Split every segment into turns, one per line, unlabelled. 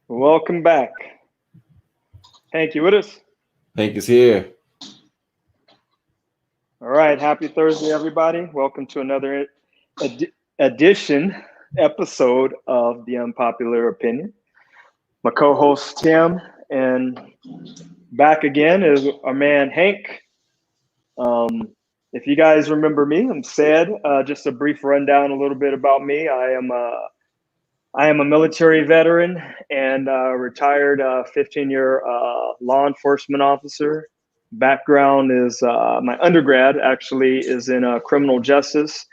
Welcome back. Hank, you with us?
Hank is here.
All right. Happy Thursday, everybody. Welcome to another edition, episode of the Unpopular Opinion. My co-host Tim, and back again is our man Hank. Um, if you guys remember me, I'm Sad. Just a brief rundown, a little bit about me. I am a military veteran and retired 15-year law enforcement officer. Background is my undergrad actually is in criminal justice.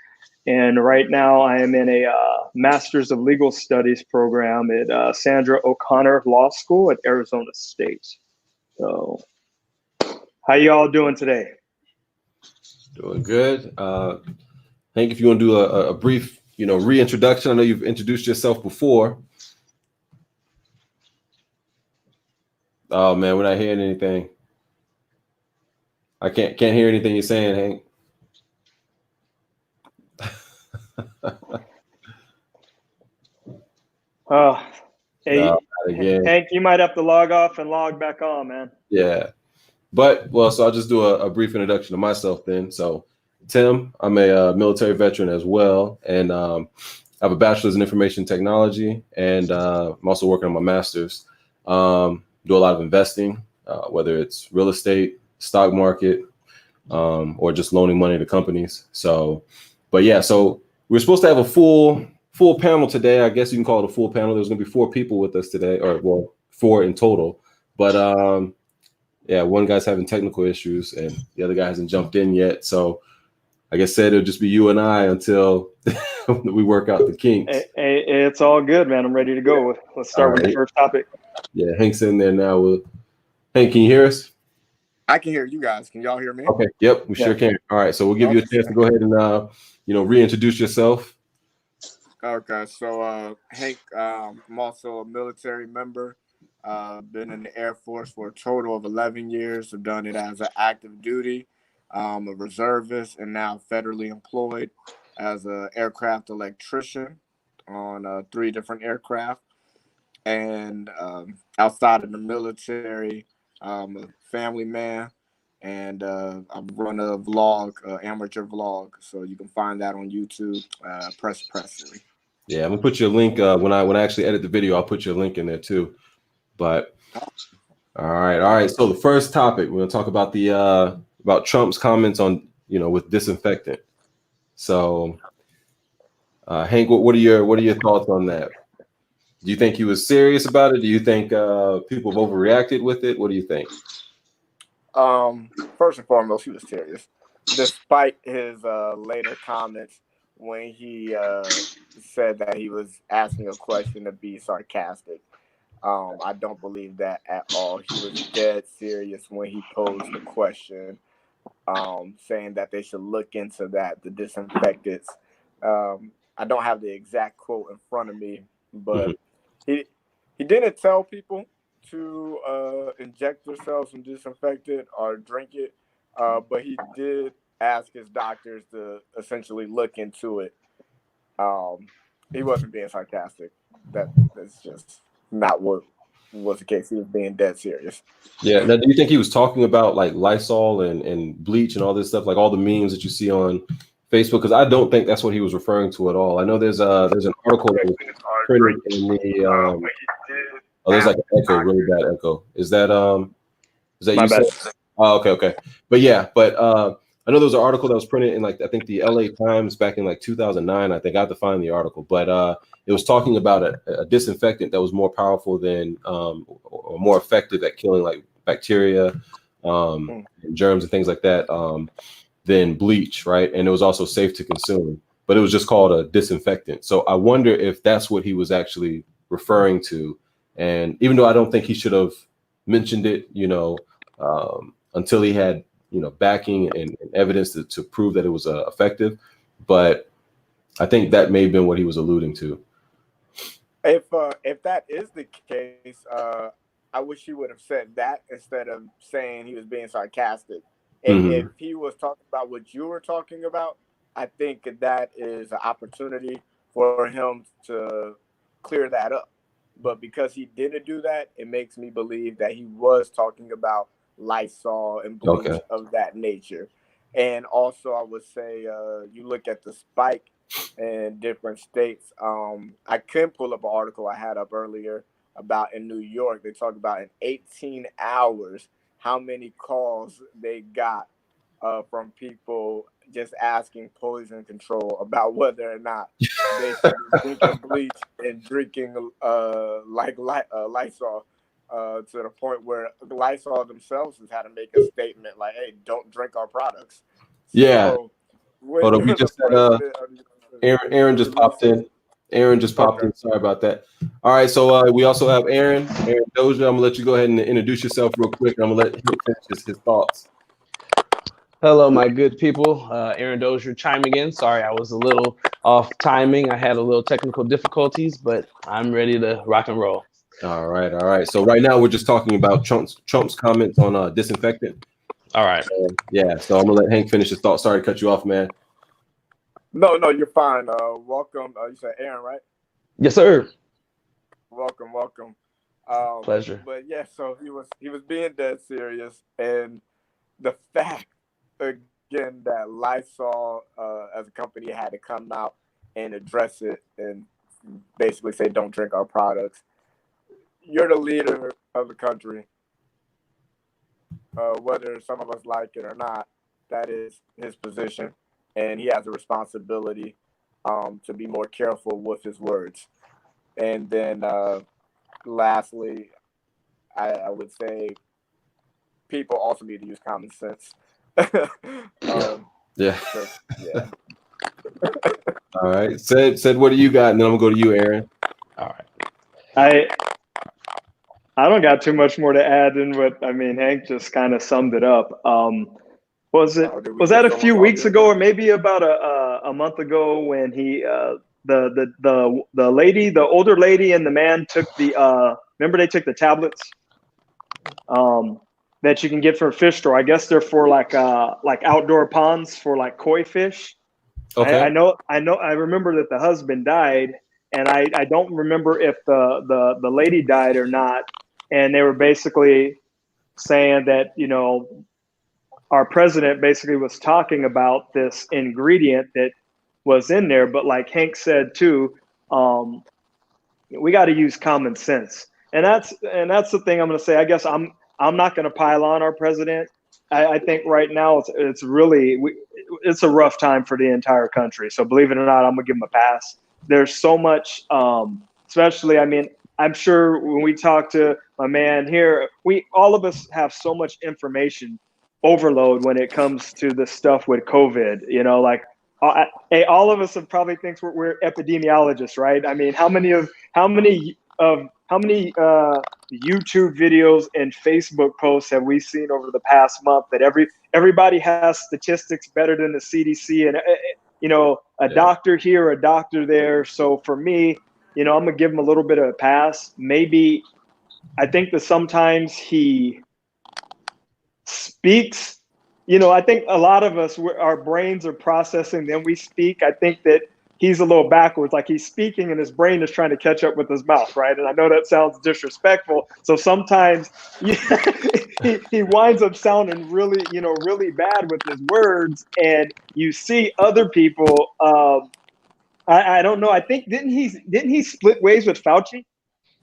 And right now I am in a Master's of Legal Studies program at Sandra O'Connor Law School at Arizona State. So how you all doing today?
Doing good. Hank, if you want to do a brief, reintroduction. I know you've introduced yourself before. Oh man, we're not hearing anything. I can't hear anything you're saying, Hank.
Hey,
again.
Hank, you might have to log off and log back on, man.
Yeah. So I'll just do a brief introduction of myself then. So, Tim, I'm a military veteran as well, and I have a bachelor's in information technology, and I'm also working on my master's. Do a lot of investing, whether it's real estate, stock market, or just loaning money to companies. So we're supposed to have a full panel today. I guess you can call it a full panel. There's going to be 4 people with us today, or 4 in total. But one guy's having technical issues, and the other guy hasn't jumped in yet. So like I said, it'll just be you and I until we work out the kinks.
Hey, it's all good, man. I'm ready to go. Let's start with the first topic.
Yeah, Hank's in there now. Hank, can you hear us?
I can hear you guys. Can y'all hear me?
Okay. Yep, we sure can. All right, so we'll give you a chance to go ahead and reintroduce yourself.
Okay, so Hank, I'm also a military member. Been in the Air Force for a total of 11 years. I've done it as an active duty, a reservist, and now federally employed as an aircraft electrician on 3 different aircraft. And outside of the military, I'm a family man, and I run a vlog, amateur vlog. So you can find that on YouTube, Press Presley.
Yeah, I'm gonna put your link when I actually edit the video. I'll put your link in there too. But all right. So the first topic we're gonna talk about about Trump's comments on with disinfectant. So, Hank, what are your thoughts on that? Do you think he was serious about it? Do you think people have overreacted with it? What do you think?
First and foremost, he was serious, despite his later comments when he said that he was asking a question to be sarcastic. I don't believe that at all. He was dead serious when he posed the question, saying that they should look into the disinfectants. I don't have the exact quote in front of me, but he didn't tell people to inject themselves in disinfectant or drink it, but he did ask his doctors to essentially look into it. He wasn't being sarcastic. That's just not what was the case. He was being dead serious.
Yeah. Now, do you think he was talking about like Lysol and bleach and all this stuff, like all the memes that you see on Facebook? Because I don't think that's what he was referring to at all. I know there's an article that was printed in the there's like an echo, really bad echo. Is that
My
you
bad.
said? Oh, okay. But I know there was an article that was printed in I think the LA Times back in 2009. I think I have to find the article, but it was talking about a disinfectant that was more powerful than or more effective at killing bacteria, and germs and things like that than bleach, right? And it was also safe to consume, but it was just called a disinfectant. So I wonder if that's what he was actually referring to. And even though I don't think he should have mentioned it, until he had backing and evidence to prove that it was effective, but I think that may have been what he was alluding to.
If that is the case, I wish he would have said that instead of saying he was being sarcastic. If he was talking about what you were talking about, I think that is an opportunity for him to clear that up, But because he didn't do that, it makes me believe that he was talking about Lysol and bleach
Okay.
of that nature. And also, I would say you look at the spike in different states. I couldn't pull up an article I had up earlier about in New York. They talk about in 18 hours how many calls they got from people just asking poison control about whether or not they should be drinking bleach and drinking Lysol. To the point where Lysol themselves has had to make a statement like, "Hey, don't drink our products."
Yeah.
So when
Hold on. We
you're the
just had
president of the
Aaron just popped in. Aaron just popped in. Sorry about that. All right. So we also have Aaron Dozier. I'm gonna let you go ahead and introduce yourself real quick. I'm gonna let him finish his thoughts.
Hello, my good people. Aaron Dozier chiming in. Sorry, I was a little off timing. I had a little technical difficulties, but I'm ready to rock and roll.
All right. So right now we're just talking about Trump's comments on disinfectant.
All right.
Yeah. So I'm gonna let Hank finish his thoughts. Sorry to cut you off, man.
No, you're fine. Welcome. You said Aaron, right?
Yes, sir.
Welcome.
Pleasure.
But yeah, so he was being dead serious, and the fact again that Lysol as a company had to come out and address it and basically say don't drink our products. You're the leader of the country. Whether some of us like it or not, that is his position, and he has a responsibility to be more careful with his words. And then lastly, I would say people also need to use common sense.
Yeah.
Yeah.
All right. Said, what do you got? And then I'm gonna go to you, Aaron.
All right.
I don't got too much more to add than what Hank just kind of summed it up. Was that a few weeks ago, or maybe about a month ago, when he the lady, the older lady, and the man took the remember they took the tablets that you can get from a fish store. I guess they're for like outdoor ponds for like koi fish.
Okay.
I remember that the husband died, and I don't remember if the lady died or not. And they were basically saying that, our president basically was talking about this ingredient that was in there. But like Hank said too, we got to use common sense. And that's the thing I'm going to say. I guess I'm not going to pile on our president. I think right now it's a rough time for the entire country. So believe it or not, I'm gonna give him a pass. There's so much, especially, I'm sure when we talk to my man here, all of us have so much information overload when it comes to the stuff with COVID. All of us have probably thinks we're epidemiologists, right? How many YouTube videos and Facebook posts have we seen over the past month that everybody has statistics better than the CDC, and a doctor here, a doctor there. So for me, I'm gonna give him a little bit of a pass. Maybe I think that sometimes he speaks. I think a lot of us, our brains are processing, then we speak. I think that he's a little backwards, like he's speaking and his brain is trying to catch up with his mouth, right? And I know that sounds disrespectful. So sometimes he winds up sounding really, really bad with his words. And you see other people, I don't know. I think didn't he split ways with Fauci?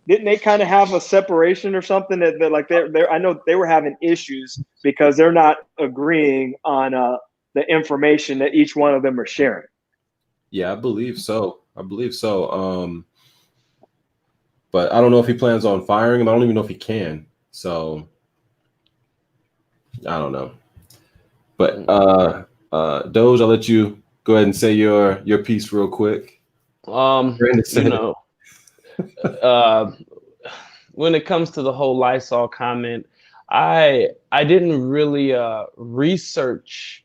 Didn't they kind of have a separation or something that like they're I know they were having issues because they're not agreeing on the information that each one of them are sharing.
Yeah, I believe so. But I don't know if he plans on firing him. I don't even know if he can. So I don't know. But Doge, I'll let you go ahead and say your piece real quick.
When it comes to the whole Lysol comment, I didn't really research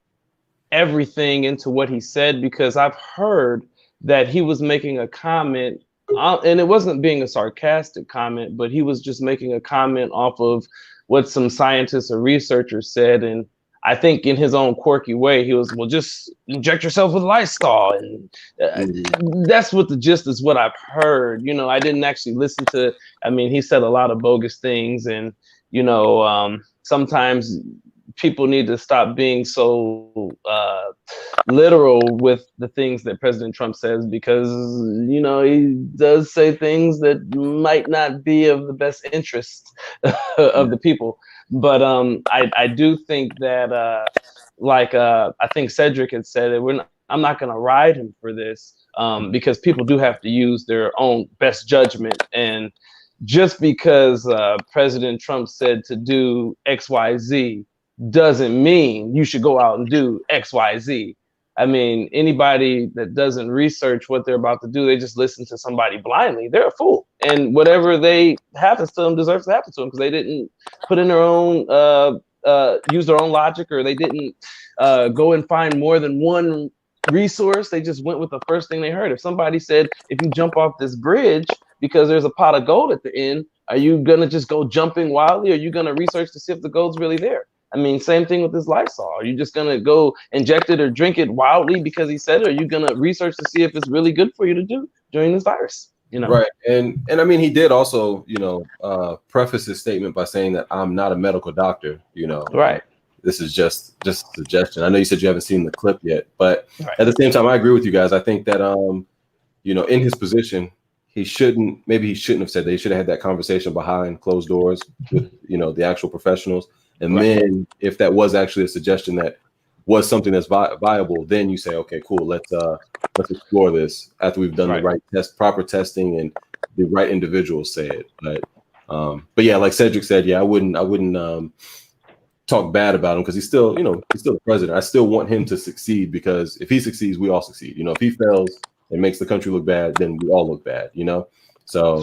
everything into what he said, because I've heard that he was making a comment, and it wasn't being a sarcastic comment, but he was just making a comment off of what some scientists or researchers said. And I think in his own quirky way, he was, well, just inject yourself with Lysol. And that's what the gist is, what I've heard. You know, I didn't actually listen to, I mean, he said a lot of bogus things. And, you know, sometimes people need to stop being so literal with the things that President Trump says, because, you know, he does say things that might not be of the best interest of the people. But I do think that I think Cedric had said it, I'm not going to ride him for this, because people do have to use their own best judgment. And just because President Trump said to do XYZ doesn't mean you should go out and do XYZ. I mean, anybody that doesn't research what they're about to do, they just listen to somebody blindly, they're a fool. And whatever they happens to them deserves to happen to them, because they didn't put in their own, use their own logic, or they didn't go and find more than one resource. They just went with the first thing they heard. If somebody said, if you jump off this bridge because there's a pot of gold at the end, are you going to just go jumping wildly? Or are you going to research to see if the gold's really there? I mean, same thing with this Lysol. Are you just going to go inject it or drink it wildly because he said it? Or are you going to research to see if it's really good for you to do during this virus? You know?
Right. And I mean, he did also, you know, preface his statement by saying that I'm not a medical doctor, you know.
Right.
This is just a suggestion. I know you said you haven't seen the clip yet, but
right.
At the same time, I agree with you guys. I think that, you know, in his position, he shouldn't have said that. He should have had that conversation behind closed doors with, you know, the actual professionals. And then if that was actually a suggestion that was something that's viable, then you say, okay, cool, let's explore this after we've done the right proper testing, and the right individuals say it. But yeah, like Cedric said, yeah, I wouldn't talk bad about him, because he's still the president. I still want him to succeed, because if he succeeds, we all succeed. You know, if he fails and makes the country look bad, then we all look bad, you know? So,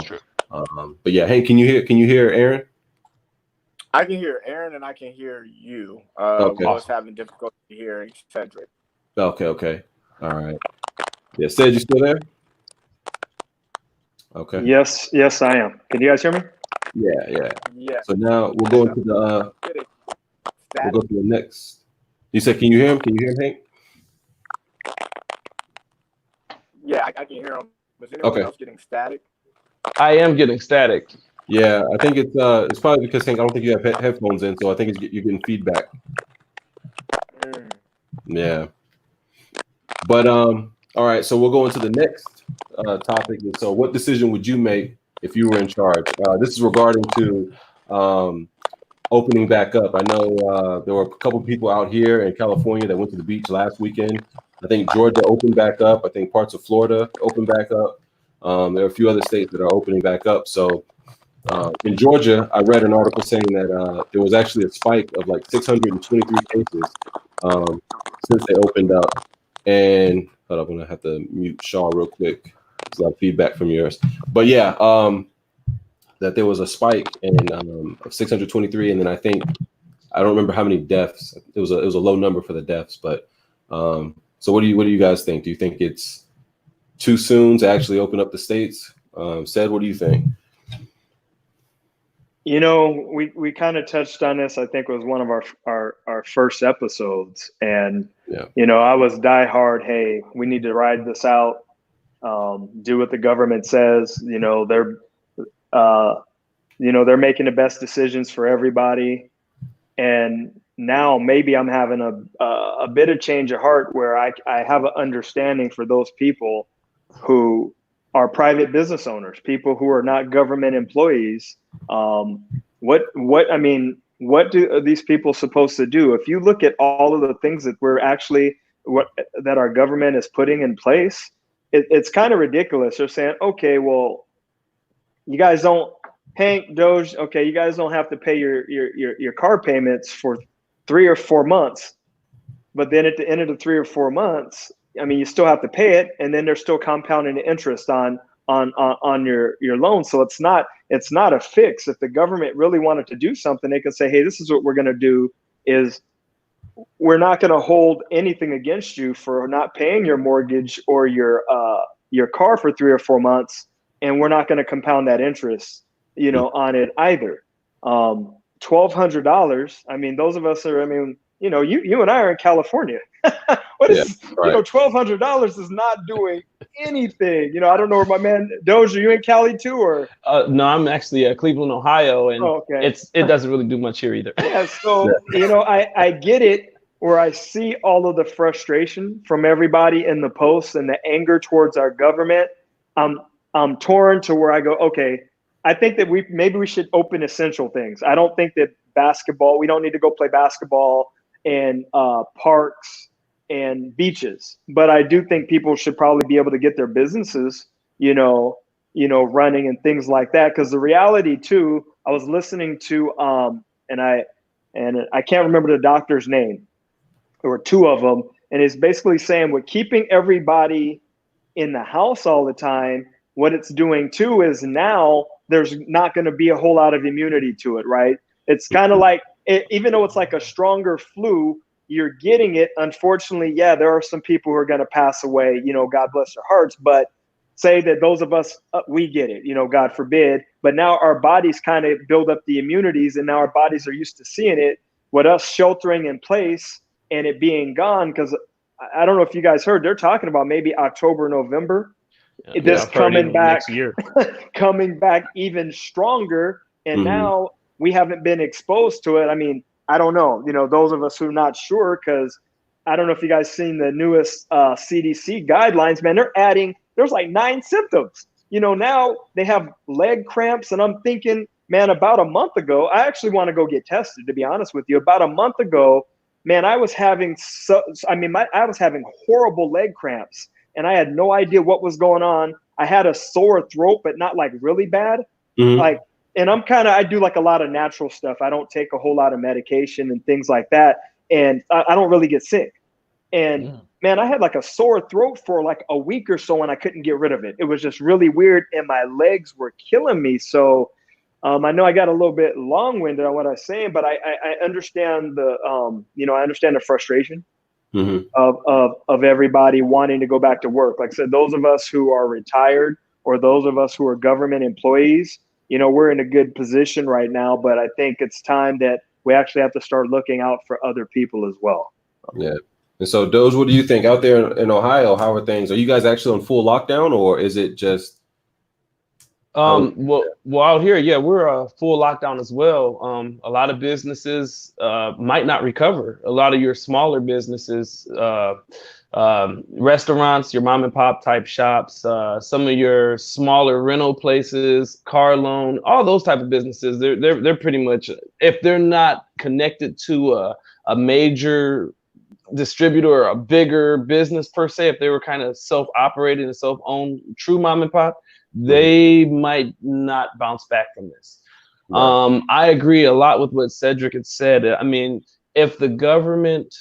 but yeah, Hank, can you hear Aaron?
I can hear Aaron, and I can hear you.
Okay.
I was having difficulty hearing Cedric.
Okay. All right. Yeah, Ced, you still there? Okay.
Yes, I am. Can you guys hear me?
Yeah. So now we'll go into the next. You said, can you hear him? Can you hear him, Hank?
Yeah, I can hear him. Is anyone else getting static?
I am getting static.
Yeah, I think it's probably because, Hank, I don't think you have headphones in, so I think you're getting feedback. Yeah. But all right, so we'll go into the next topic. So, what decision would you make if you were in charge? This is regarding to opening back up. I know there were a couple people out here in California that went to the beach last weekend. I think Georgia opened back up. I think parts of Florida opened back up. There are a few other states that are opening back up. So in Georgia, I read an article saying that there was actually a spike of like 623 cases since they opened up. And hold up, I'm gonna have to mute Shaw real quick. There's a lot of feedback from yours. But yeah, that there was a spike in of 623, and then I don't remember how many deaths. It was a low number for the deaths. But so what do you guys think? Do you think it's too soon to actually open up the states? Ced, what do you think?
You know, we kind of touched on this. I think it was one of our first episodes, and you know, I was diehard. Hey, we need to ride this out. Do what the government says. You know, they're making the best decisions for everybody. And now maybe I'm having a bit of change of heart, where I have an understanding for those people who are private business owners, people who are not government employees. What do these people supposed to do? If you look at all of the things that that our government is putting in place, it's kind of ridiculous. They're saying, okay, well, you guys don't, Hank, Doge, okay, you guys don't have to pay your car payments for 3 or 4 months, but then at the end of the 3 or 4 months, I mean, you still have to pay it, and then they're still compounding the interest on your loan. So it's not a fix. If the government really wanted to do something, they could say, hey, this is what we're going to do, is we're not going to hold anything against you for not paying your mortgage or your car for 3 or 4 months, and we're not going to compound that interest, you know, on it either. $1,200. I mean, those of us are, you and I are in California. What is,
right.
$1,200 is not doing anything. I don't know where my man Doge, are you in Cali too, or?
No, I'm actually at Cleveland, Ohio, and
okay.
it doesn't really do much here either.
Yeah, so I get it, where I see all of the frustration from everybody in the posts and the anger towards our government. I'm torn to where I go, okay, I think that maybe we should open essential things. I don't think that we don't need to go play basketball in parks and beaches, but I do think people should probably be able to get their businesses, running and things like that. Because the reality too, I was listening to and I can't remember the doctor's name. There were two of them, and it's basically saying with keeping everybody in the house all the time, what it's doing too is now there's not going to be a whole lot of immunity to it, right? It's kind of like, even though it's like a stronger flu, you're getting it. Unfortunately, yeah, there are some people who are going to pass away, God bless their hearts, but say that those of us, we get it, God forbid, but now our bodies kind of build up the immunities, and now our bodies are used to seeing it. With us sheltering in place and it being gone, because I don't know if you guys heard, they're talking about maybe October, November, this coming back, coming back even stronger. And now we haven't been exposed to it. I mean, I don't know, those of us who are not sure, because I don't know if you guys seen the newest CDC guidelines, man, there's like 9 symptoms. Now they have leg cramps, and I'm thinking, man, about a month ago, I actually want to go get tested, to be honest with you. About a month ago, man, I was having I was having horrible leg cramps, and I had no idea what was going on. I had a sore throat, but not like really bad. And I do like a lot of natural stuff. I don't take a whole lot of medication and things like that. And I don't really get sick. And man, I had like a sore throat for like a week or so, and I couldn't get rid of it. It was just really weird, and my legs were killing me. So I know I got a little bit long-winded on what I was saying, but I understand I understand the frustration of everybody wanting to go back to work. Like I said, those of us who are retired or those of us who are government employees, we're in a good position right now, but I think it's time that we actually have to start looking out for other people as well.
Yeah. And so, Doge, what do you think out there in Ohio? How are things? Are you guys actually on full lockdown, or is it just?
Well, out here, yeah, we're full lockdown as well. A lot of businesses might not recover. A lot of your smaller businesses, restaurants, your mom and pop type shops, some of your smaller rental places, car loan, all those type of businesses, they're pretty much, if they're not connected to a major distributor or a bigger business per se, if they were kind of self-operated and self-owned, true mom and pop, they might not bounce back from this. Right. I agree a lot with what Cedric had said. I mean, if the government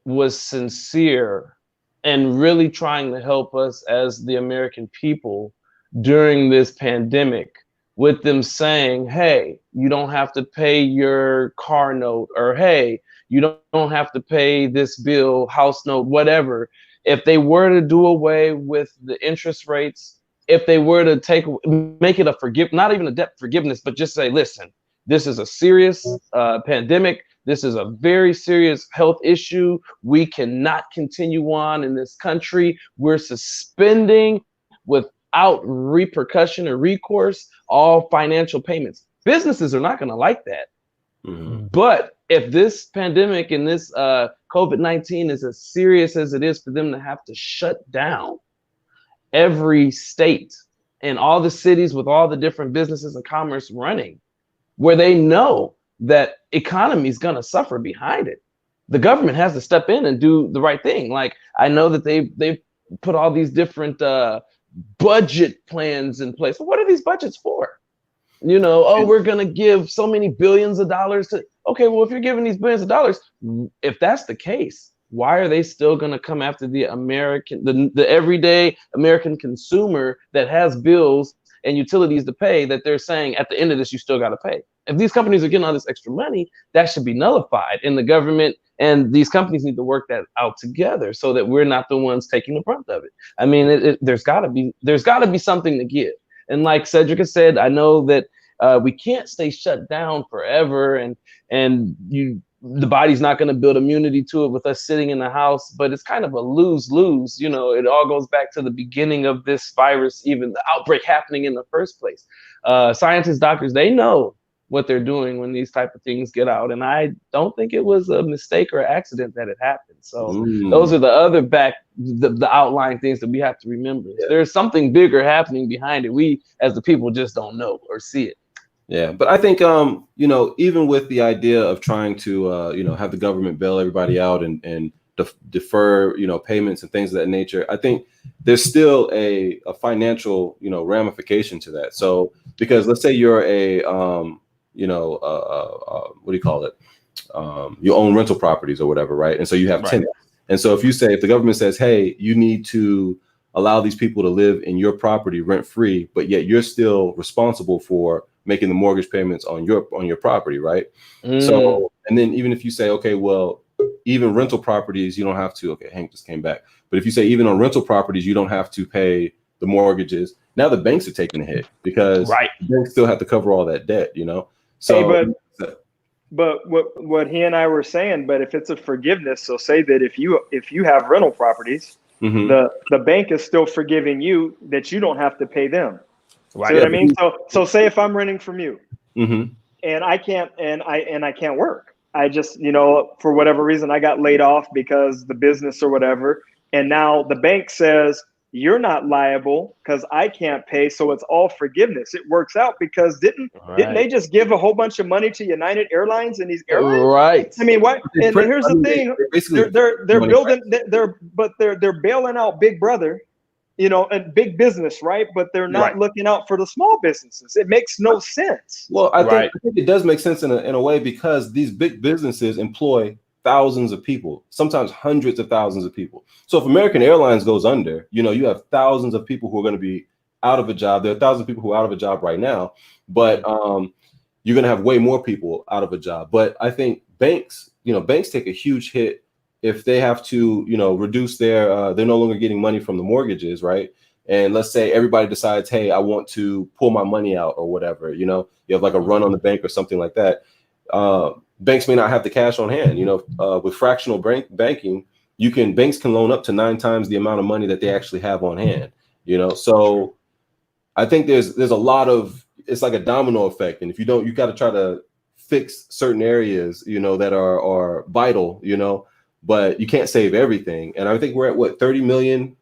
was sincere and really trying to help us as the American people during this pandemic, with them saying, hey, you don't have to pay your car note, or hey, you don't have to pay this bill, house note, whatever. If they were to do away with the interest rates, if they were to make it not even a debt forgiveness, but just say, listen, this is a serious pandemic. This is a very serious health issue. We cannot continue on in this country. We're suspending without repercussion or recourse all financial payments. Businesses are not going to like that. But if this pandemic and this COVID-19 is as serious as it is for them to have to shut down every state and all the cities with all the different businesses and commerce running, where they know that economy is going to suffer behind it, the government has to step in and do the right thing. Like, I know that they've put all these different budget plans in place. What are these budgets for? We're going to give so many billions of dollars to, okay, well, if you're giving these billions of dollars, if that's the case, why are they still going to come after the everyday American consumer that has bills and utilities to pay, that they're saying at the end of this, you still got to pay? If these companies are getting all this extra money, that should be nullified, and the government and these companies need to work that out together so that we're not the ones taking the brunt of it. I mean, there's got to be something to give. And like Cedric has said, I know that we can't stay shut down forever, and the body's not going to build immunity to it with us sitting in the house, but it's kind of a lose-lose. You know, it all goes back to the beginning of this virus, even the outbreak happening in the first place. Scientists, doctors, they know what they're doing when these type of things get out. And I don't think it was a mistake or accident that it happened. So those are the other the outlying things that we have to remember.
Yeah.
There's something bigger happening behind it. We, as the people, just don't know or see it.
Yeah, but I think you know, even with the idea of trying to you know, have the government bail everybody out and defer, you know, payments and things of that nature, I think there's still a financial, you know, ramification to that. So because let's say you're a you know, what do you call it? You own rental properties or whatever, right? And so you have tenants. And so if the government says, hey, you need to allow these people to live in your property rent free, but yet you're still responsible for making the mortgage payments on your property, right? So, and then even if you say, okay, well, even rental properties, you don't have to, okay, Hank just came back. But if you say even on rental properties, you don't have to pay the mortgages, now the banks are taking a hit because the banks still have to cover all that debt, you know? So,
hey, but what he and I were saying, but if it's a forgiveness, so say that if you have rental properties, the bank is still forgiving you that you don't have to pay them. Right. See what I mean? So say if I'm renting from you, and I can't work. I just, you know, for whatever reason, I got laid off because the business or whatever, and now the bank says you're not liable because I can't pay. So it's all forgiveness. It works out because didn't they just give a whole bunch of money to United Airlines and these airlines? Right. I mean, what? And here's the thing: they're building, they're bailing out Big Brother, you know, and big business, right? But they're not looking out for the small businesses. It makes no sense.
Well, I think it does make sense in a way because these big businesses employ thousands of people, sometimes hundreds of thousands of people. So if American Airlines goes under, you know, you have thousands of people who are going to be out of a job. There are thousands of people who are out of a job right now, but you're going to have way more people out of a job. But I think banks take a huge hit if they have to, you know, reduce they're no longer getting money from the mortgages, right? And let's say everybody decides, hey, I want to pull my money out or whatever, you know, you have like a run on the bank or something like that. Banks may not have the cash on hand, you know, with fractional banking, banks can loan up to 9 times the amount of money that they actually have on hand, you know? So I think there's a lot of, it's like a domino effect. And if you don't, you got to try to fix certain areas, you know, that are vital, you know, but you can't save everything. And I think we're at what, 30 million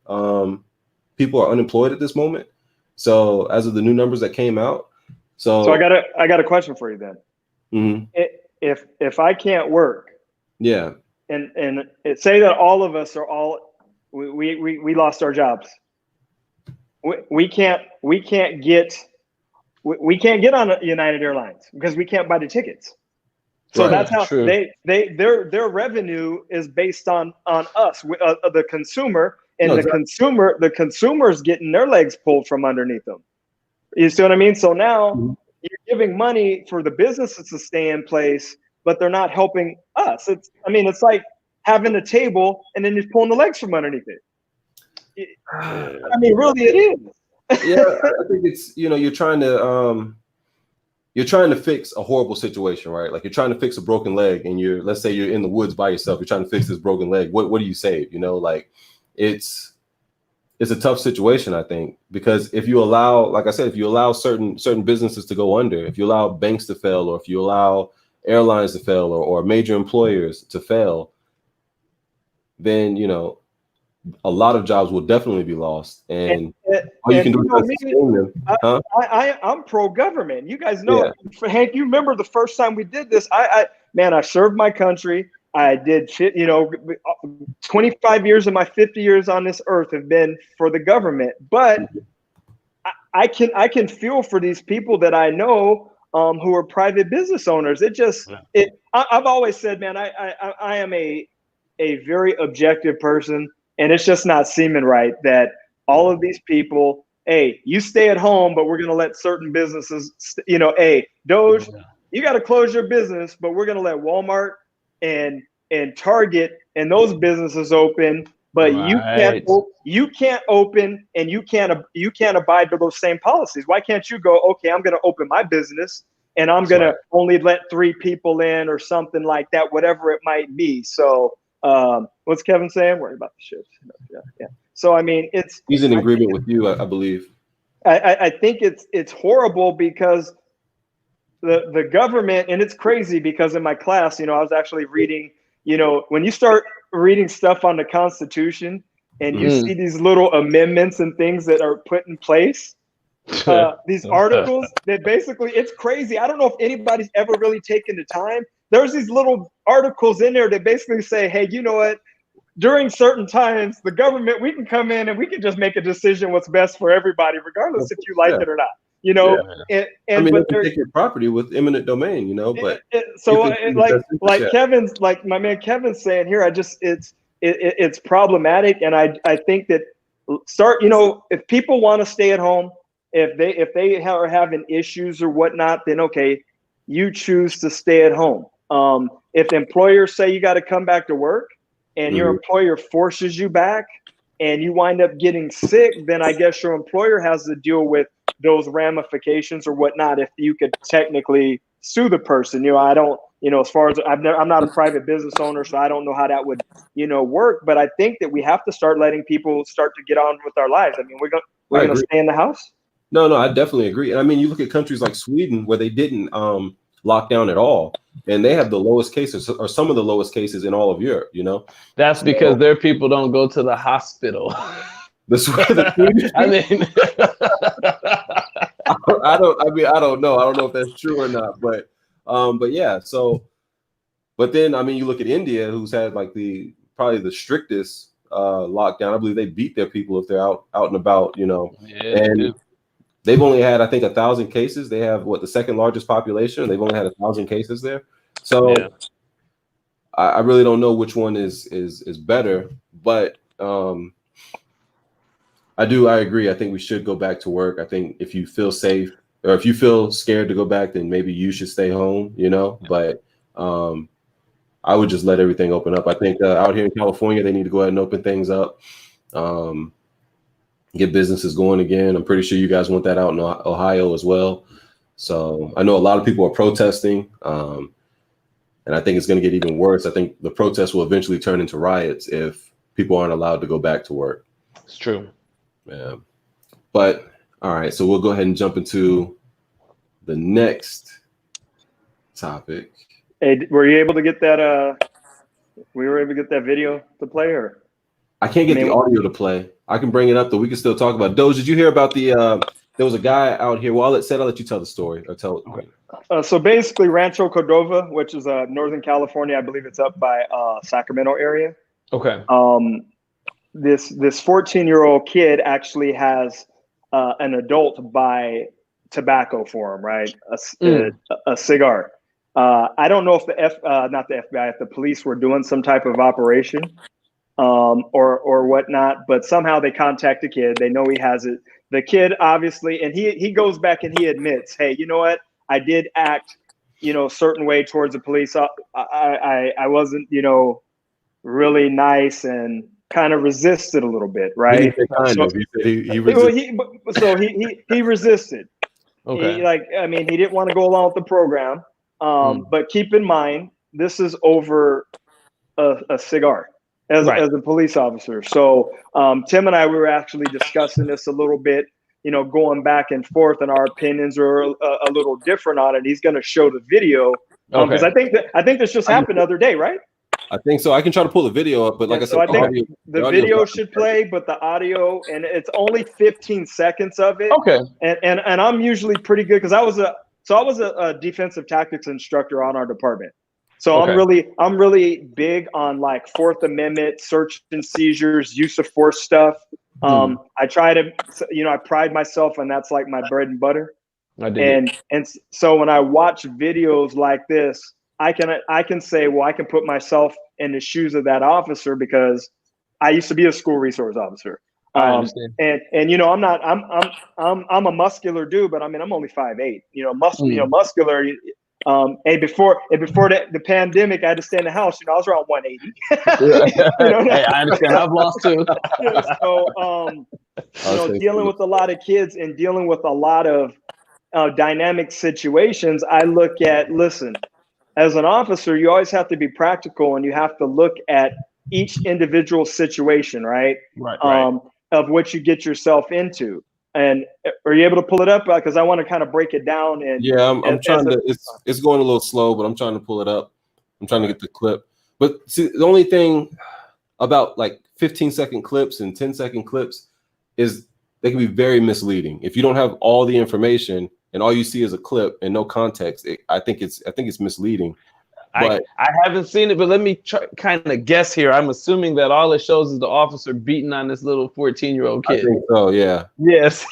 people are unemployed at this moment. So as of the new numbers that came out. So
I got a question for you then. If I can't work, and say that all of us are we lost our jobs. We can't get on United Airlines because we can't buy the tickets. So that's how their revenue is based on us, the consumer, and the consumer's getting their legs pulled from underneath them. You see what I mean? So now you're giving money for the businesses to stay in place, but they're not helping us. It's like having a table and then just pulling the legs from underneath it. I mean, really, it is.
Yeah, I think it's, you know, you're trying to fix a horrible situation, right? Like you're trying to fix a broken leg, and let's say you're in the woods by yourself. You're trying to fix this broken leg. What do you save? You know, like it's a tough situation, I think, because if you allow, like I said, if you allow certain businesses to go under, if you allow banks to fail, or if you allow airlines to fail, or major employers to fail, then, you know, a lot of jobs will definitely be lost. And all you can do is sustain them.
I'm pro-government. You guys know, Hank, you remember the first time we did this, I served my country. I did, you know, 25 years of my 50 years on this earth have been for the government, but I can feel for these people that I know who are private business owners. I've always said, man, I am a very objective person, and it's just not seeming right that all of these people, hey, you stay at home, but we're going to let certain businesses, you know, hey, Doge, you got to close your business, but we're going to let Walmart and Target and those businesses open, but you can't open, and you can't abide by those same policies. Why can't you go, okay, I'm going to open my business and I'm going to only let 3 people in or something like that, whatever it might be. So what's Kevin saying? Worry about the shifts. Yeah. So, I mean,
he's in agreement with you, I believe.
I think it's horrible because the government, and it's crazy because in my class, I was actually reading, when you start reading stuff on the Constitution and you see these little amendments and things that are put in place, these articles that basically, it's crazy. I don't know if anybody's ever really taken the time. There's these little articles in there that basically say, hey, you know what? During certain times, the government, we can come in and we can just make a decision what's best for everybody, regardless if you like it or not.
But they take your property with eminent domain, but
Kevin's, like my man Kevin's saying here, it's problematic, and I think that if people want to stay at home, if they are having issues or whatnot, then okay, you choose to stay at home. If employers say you got to come back to work, and your employer forces you back, and you wind up getting sick, then I guess your employer has to deal with those ramifications or whatnot. If you could technically sue the person, I don't, as far as I'm not a private business owner, so I don't know how that would, work. But I think that we have to start letting people start to get on with our lives. I mean, we're going to stay in the house.
No, I definitely agree. And I mean, you look at countries like Sweden where they didn't lock down at all, and they have the lowest cases, or some of the lowest cases in all of Europe.
That's because their people don't go to the hospital.
I mean, I don't know. I don't know if that's true or not, but yeah. So, but then I mean, you look at India, who's had like probably the strictest lockdown. I believe they beat their people if they're out and about. And they've only had, I think, 1,000 cases. They have the second largest population. They've only had 1,000 cases there. So I really don't know which one is better, but I agree. I think we should go back to work. I think if you feel safe or if you feel scared to go back, then maybe you should stay home, but I would just let everything open up. I think out here in California, they need to go ahead and open things up, get businesses going again. I'm pretty sure you guys want that out in Ohio as well. So I know a lot of people are protesting, and I think it's going to get even worse. I think the protests will eventually turn into riots if people aren't allowed to go back to work.
It's true.
Yeah. But all right, so we'll go ahead and jump into the next topic.
Hey, were you able to get that? We were able to get that video to play, or?
I can't get the audio to play. I can bring it up, though. We can still talk about it. Doge, did you hear about there was a guy out here? Well, I'll let you tell the story or tell it.
Okay. So basically, Rancho Cordova, which is Northern California, I believe it's up by Sacramento area.
Okay.
This 14-year-old kid actually has an adult buy tobacco for him, right? A cigar. I don't know if not the FBI, if the police were doing some type of operation or whatnot, but somehow they contact the kid. They know he has it. The kid obviously, and he goes back and he admits, hey, you know what? I did act, a certain way towards the police. I wasn't, really nice and kind of resisted a little bit, right?
He resisted.
He resisted.
Okay.
He didn't want to go along with the program. But keep in mind, this is over a cigar as a police officer. So Tim and I, we were actually discussing this a little bit, going back and forth, and our opinions are a little different on it. He's going to show the video because I think this just happened the other day, right?
I think so. I can try to pull the video up, but like I said,
I think the video should play, but the audio, and it's only 15 seconds of it.
Okay.
And I'm usually pretty good because I was a defensive tactics instructor on our department. So okay. I'm really big on like Fourth Amendment, search and seizures, use of force stuff. I try to, I pride myself, and that's like my bread and butter. And so when I watch videos like this, I can say, well, I can put myself in the shoes of that officer because I used to be a school resource officer.
I understand.
And I'm a muscular dude, but I mean I'm only 5'8". Muscular. Hey, before the pandemic, I had to stay in the house. I was around 180.
Hey, I understand. I've lost too.
So dealing with a lot of kids and dealing with a lot of dynamic situations, I look at, listen, as an officer, you always have to be practical and you have to look at each individual situation, right?
Right.
Of what you get yourself into. And are you able to pull it up? Because I want to kind of break it down. And
Yeah, I'm
as
trying to. It's going a little slow, but I'm trying to pull it up. I'm trying to get the clip. But see, the only thing about like 15-second clips and 10-second clips is they can be very misleading. If you don't have all the information and all you see is a clip and no context, I think it's misleading. But
I haven't seen it, but let me kind of guess here. I'm assuming that all it shows is the officer beating on this little 14-year-old
I
kid.
think so, yeah.
Yes.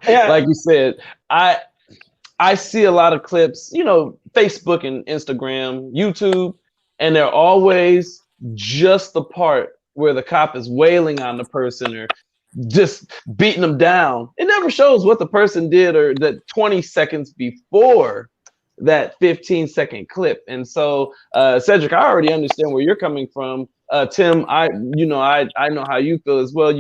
Yeah.
Like you said, I see a lot of clips, Facebook and Instagram, YouTube, and they're always just the part where the cop is wailing on the person or just beating them down. It never shows what the person did or that 20 seconds before that 15-second clip. And so, Cedric, I already understand where you're coming from. Tim, I know how you feel as well.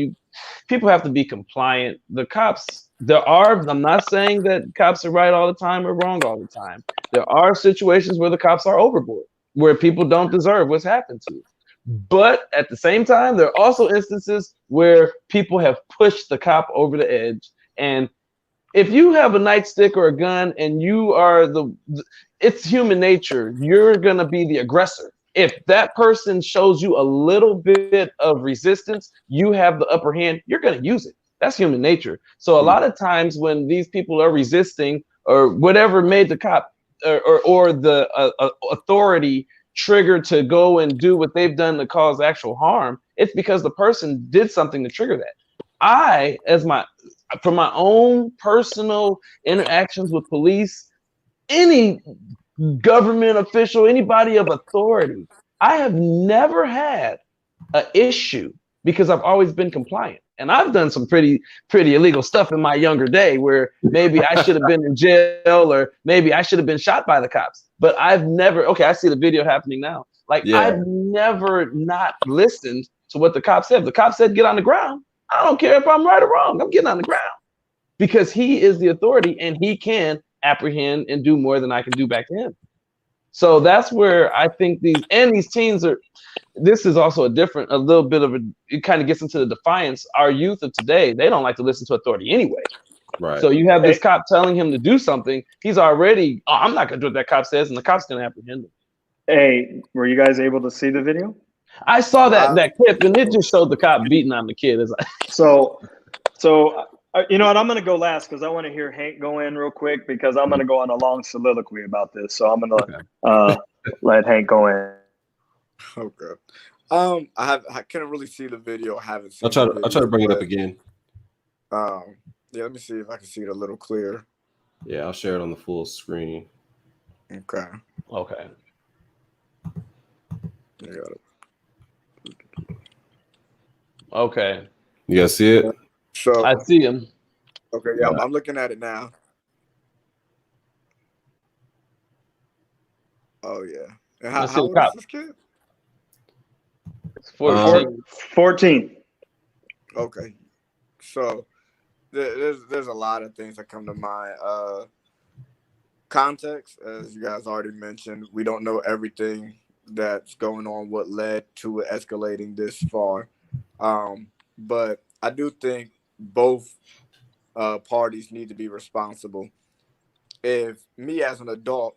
People have to be compliant. The cops, I'm not saying that cops are right all the time or wrong all the time. There are situations where the cops are overboard, where people don't deserve what's happened to them. But at the same time, there are also instances where people have pushed the cop over the edge. And if you have a nightstick or a gun and you are it's human nature. You're going to be the aggressor. If that person shows you a little bit of resistance, you have the upper hand, you're going to use it. That's human nature. So a lot of times when these people are resisting or whatever made the cop or the authority triggered to go and do what they've done to cause actual harm, it's because the person did something to trigger that. From my own personal interactions with police, any government official, anybody of authority, I have never had an issue because I've always been compliant. And I've done some pretty illegal stuff in my younger day where maybe I should have been in jail or maybe I should have been shot by the cops. But I've never, okay, I see the video happening now. Like, yeah. I've never not listened to what the cop said. If the cop said, get on the ground, I don't care if I'm right or wrong. I'm getting on the ground because he is the authority and he can apprehend and do more than I can do back to him. So that's where I think these teens are. This is also a little bit of it kind of gets into the defiance. Our youth of today, they don't like to listen to authority anyway.
Right.
So you have this cop telling him to do something. He's already, I'm not going to do what that cop says, and the cop's going to apprehend him.
Hey, were you guys able to see the video?
I saw that clip, and it just showed the cop beating on the kid.
So, you know what? I'm going to go last because I want to hear Hank go in real quick because I'm going to go on a long soliloquy about this. So I'm going to let Hank go in.
Okay. I couldn't really see the video. I haven't seen.
I'll try to bring it up again.
Yeah, let me see if I can see it a little clearer.
Yeah, I'll share it on the full screen.
Okay. I got it.
Okay.
You guys see it?
So
I see him.
Okay, yeah, I'm looking at it now. Oh yeah. And how old is this kid?
14.
Okay. So there's a lot of things that come to mind. Context, as you guys already mentioned, we don't know everything that's going on, what led to it escalating this far. But I do think both parties need to be responsible. If me as an adult,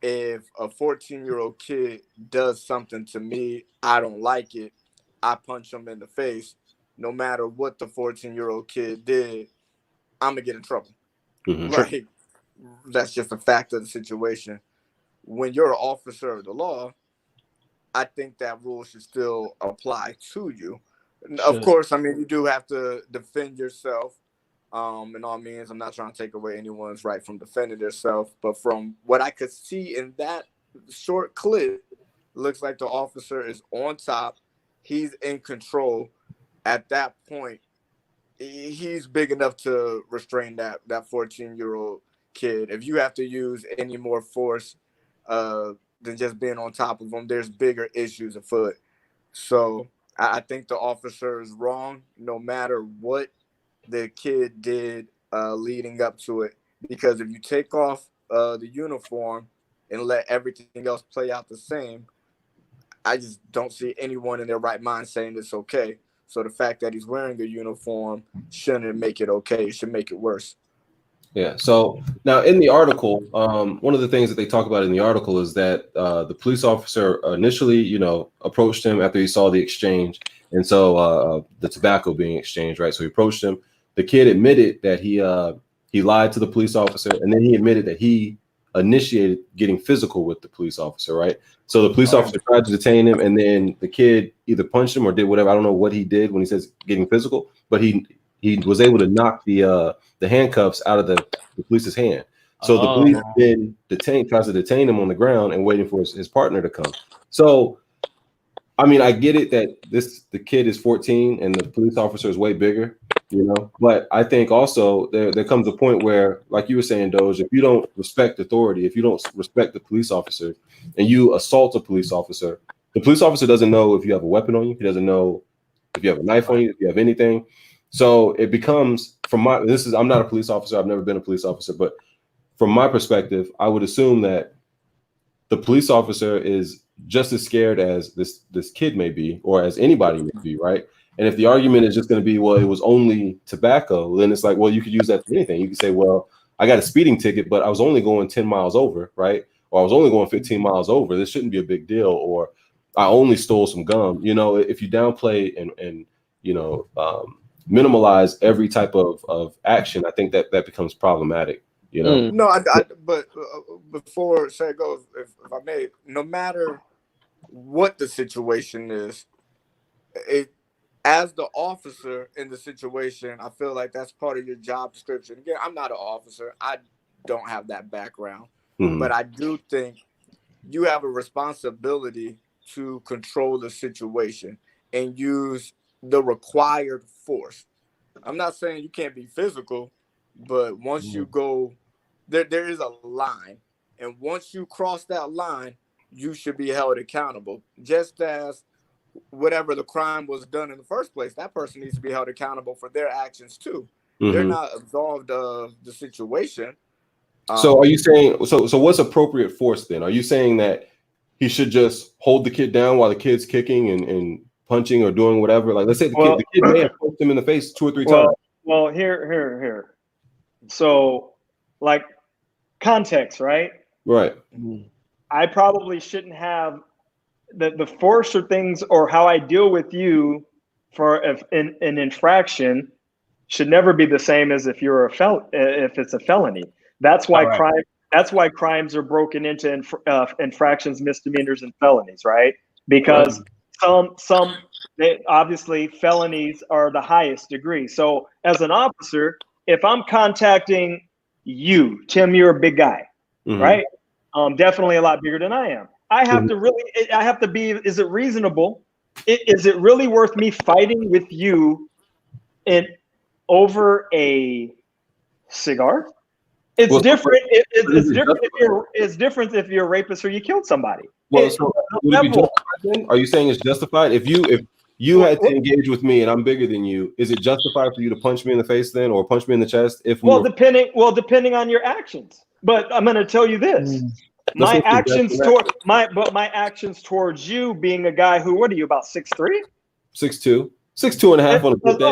if a 14-year-old kid does something to me, I don't like it, I punch him in the face, no matter what the 14-year-old kid did, I'm going to get in trouble.
Mm-hmm.
Like, that's just a fact of the situation. When you're an officer of the law, I think that rule should still apply to you. Of course, I mean, you do have to defend yourself. In all means, I'm not trying to take away anyone's right from defending themselves, but from what I could see in that short clip, looks like the officer is on top. He's in control. At that point, he's big enough to restrain that 14-year-old kid. If you have to use any more force than just being on top of him, there's bigger issues afoot. So I think the officer is wrong, no matter what the kid did leading up to it. because if you take off the uniform and let everything else play out the same, I just don't see anyone in their right mind saying it's okay. So the fact that he's wearing a uniform shouldn't make it okay. It should make it worse.
Yeah. So now in the article, one of the things that they talk about in the article is that the police officer initially, approached him after he saw the exchange, and so the tobacco being exchanged, right? So he approached him. The kid admitted that he lied to the police officer, and then he admitted that he initiated getting physical with the police officer, right? So the police officer tried to detain him, and then the kid either punched him or did whatever. I don't know what he did when he says getting physical, but he was able to knock the handcuffs out of the police's hand. So the police then tries to detain him on the ground and waiting for his partner to come. So, I mean, I get it that the kid is 14 and the police officer is way bigger, but I think also there comes a point where, like you were saying, Doge, if you don't respect authority, if you don't respect the police officer and you assault a police officer, the police officer doesn't know if you have a weapon on you. He doesn't know if you have a knife on you, if you have anything. So it becomes, I'm not a police officer. I've never been a police officer, but from my perspective, I would assume that the police officer is just as scared as this kid may be, or as anybody may be, right? And if the argument is just going to be, well, it was only tobacco, then it's like, well, you could use that for anything. You could say, well, I got a speeding ticket, but I was only going 10 miles over, right? Or I was only going 15 miles over. This shouldn't be a big deal. Or I only stole some gum. If you downplay and minimalize every type of action, I think that becomes problematic.
No, but before Shay goes, if I may, no matter what the situation is, as the officer in the situation, I feel like that's part of your job description. Again, I'm not an officer. I don't have that background, but I do think you have a responsibility to control the situation and use the required force. I'm not saying you can't be physical, but once you go, there is a line. And once you cross that line, you should be held accountable. Just as whatever the crime was done in the first place, that person needs to be held accountable for their actions too. They're not absolved of the situation.
So are you saying, so what's appropriate force then? Are you saying that he should just hold the kid down while the kid's kicking and punching or doing whatever? Like, let's say the kid may have punched him in the face 2 or 3 times.
Well, here. So, like, context, right?
Right.
I probably shouldn't have the force or things or how I deal with you for an infraction should never be the same as if you're if it's a felony. That's why That's why crimes are broken into infractions, misdemeanors, and felonies, right? Because obviously felonies are the highest degree. So as an officer, if I'm contacting you, Tim, you're a big guy, right? Definitely a lot bigger than I am. I have to be, is it reasonable? Is it really worth me fighting with you over a cigar? It's different. It's different if you're a rapist or you killed somebody.
Well, so would it be justified? Are you saying it's justified if you had to engage with me and I'm bigger than you? Is it justified for you to punch me in the face then, or punch me in the chest?
Depending on your actions. But I'm going to tell you this: my actions towards you, being a guy who, what are you, about 6'3"?
6'2". 6'2.5" on a good day.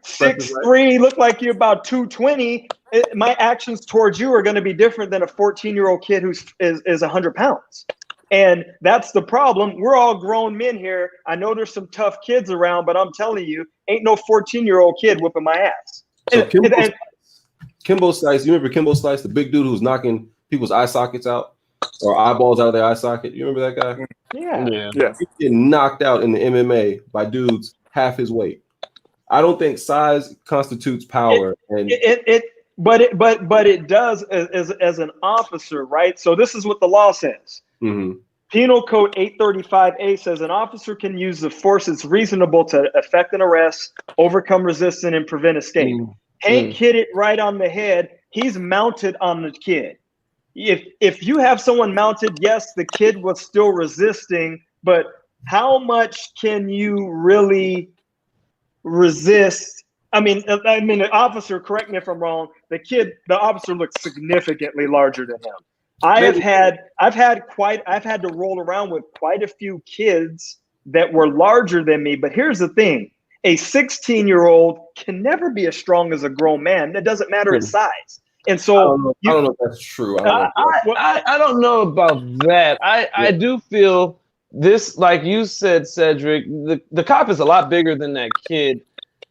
6'3", look like you're about 220. My actions towards you are going to be different than a 14-year-old kid who is 100 pounds. And that's the problem. We're all grown men here. I know there's some tough kids around, but I'm telling you, ain't no 14-year-old kid whooping my ass.
So Kimbo Slice, you remember Kimbo Slice, the big dude who was knocking people's eye sockets out or eyeballs out of their eye socket? You remember that guy?
Yeah.
He's getting knocked out in the MMA by dudes half his weight. I don't think size constitutes power.
But it does as an officer, right? So this is what the law says. Penal Code 835A says an officer can use the force that's reasonable to effect an arrest, overcome resistance, and prevent escape. Hank hit it right on the head. He's mounted on the kid. If you have someone mounted, yes, the kid was still resisting, but how much can you really resist? I mean, an officer, correct me if I'm wrong, the officer looked significantly larger than him. I've had to roll around with quite a few kids that were larger than me. But here's the thing: a 16-year-old can never be as strong as a grown man. It doesn't matter his size. And so
I don't know if that's true.
I don't know about that. I do feel this, like you said, Cedric, the cop is a lot bigger than that kid.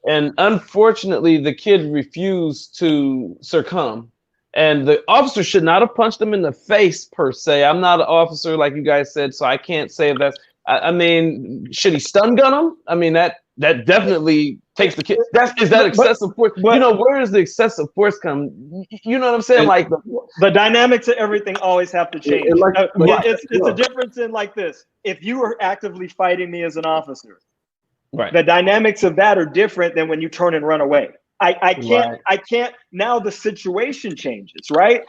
And unfortunately, the kid refused to succumb. And the officer should not have punched him in the face, per se. I'm not an officer, like you guys said, so I can't say if that's... I mean, should he stun gun him? I mean, that definitely takes the kid. Is that excessive force? You know, where does the excessive force come? You know what I'm saying? Like
the dynamics of everything always have to change. It's a difference in like this. If you were actively fighting me as an officer,
right,
the dynamics of that are different than when you turn and run away. I can't. Now the situation changes, right?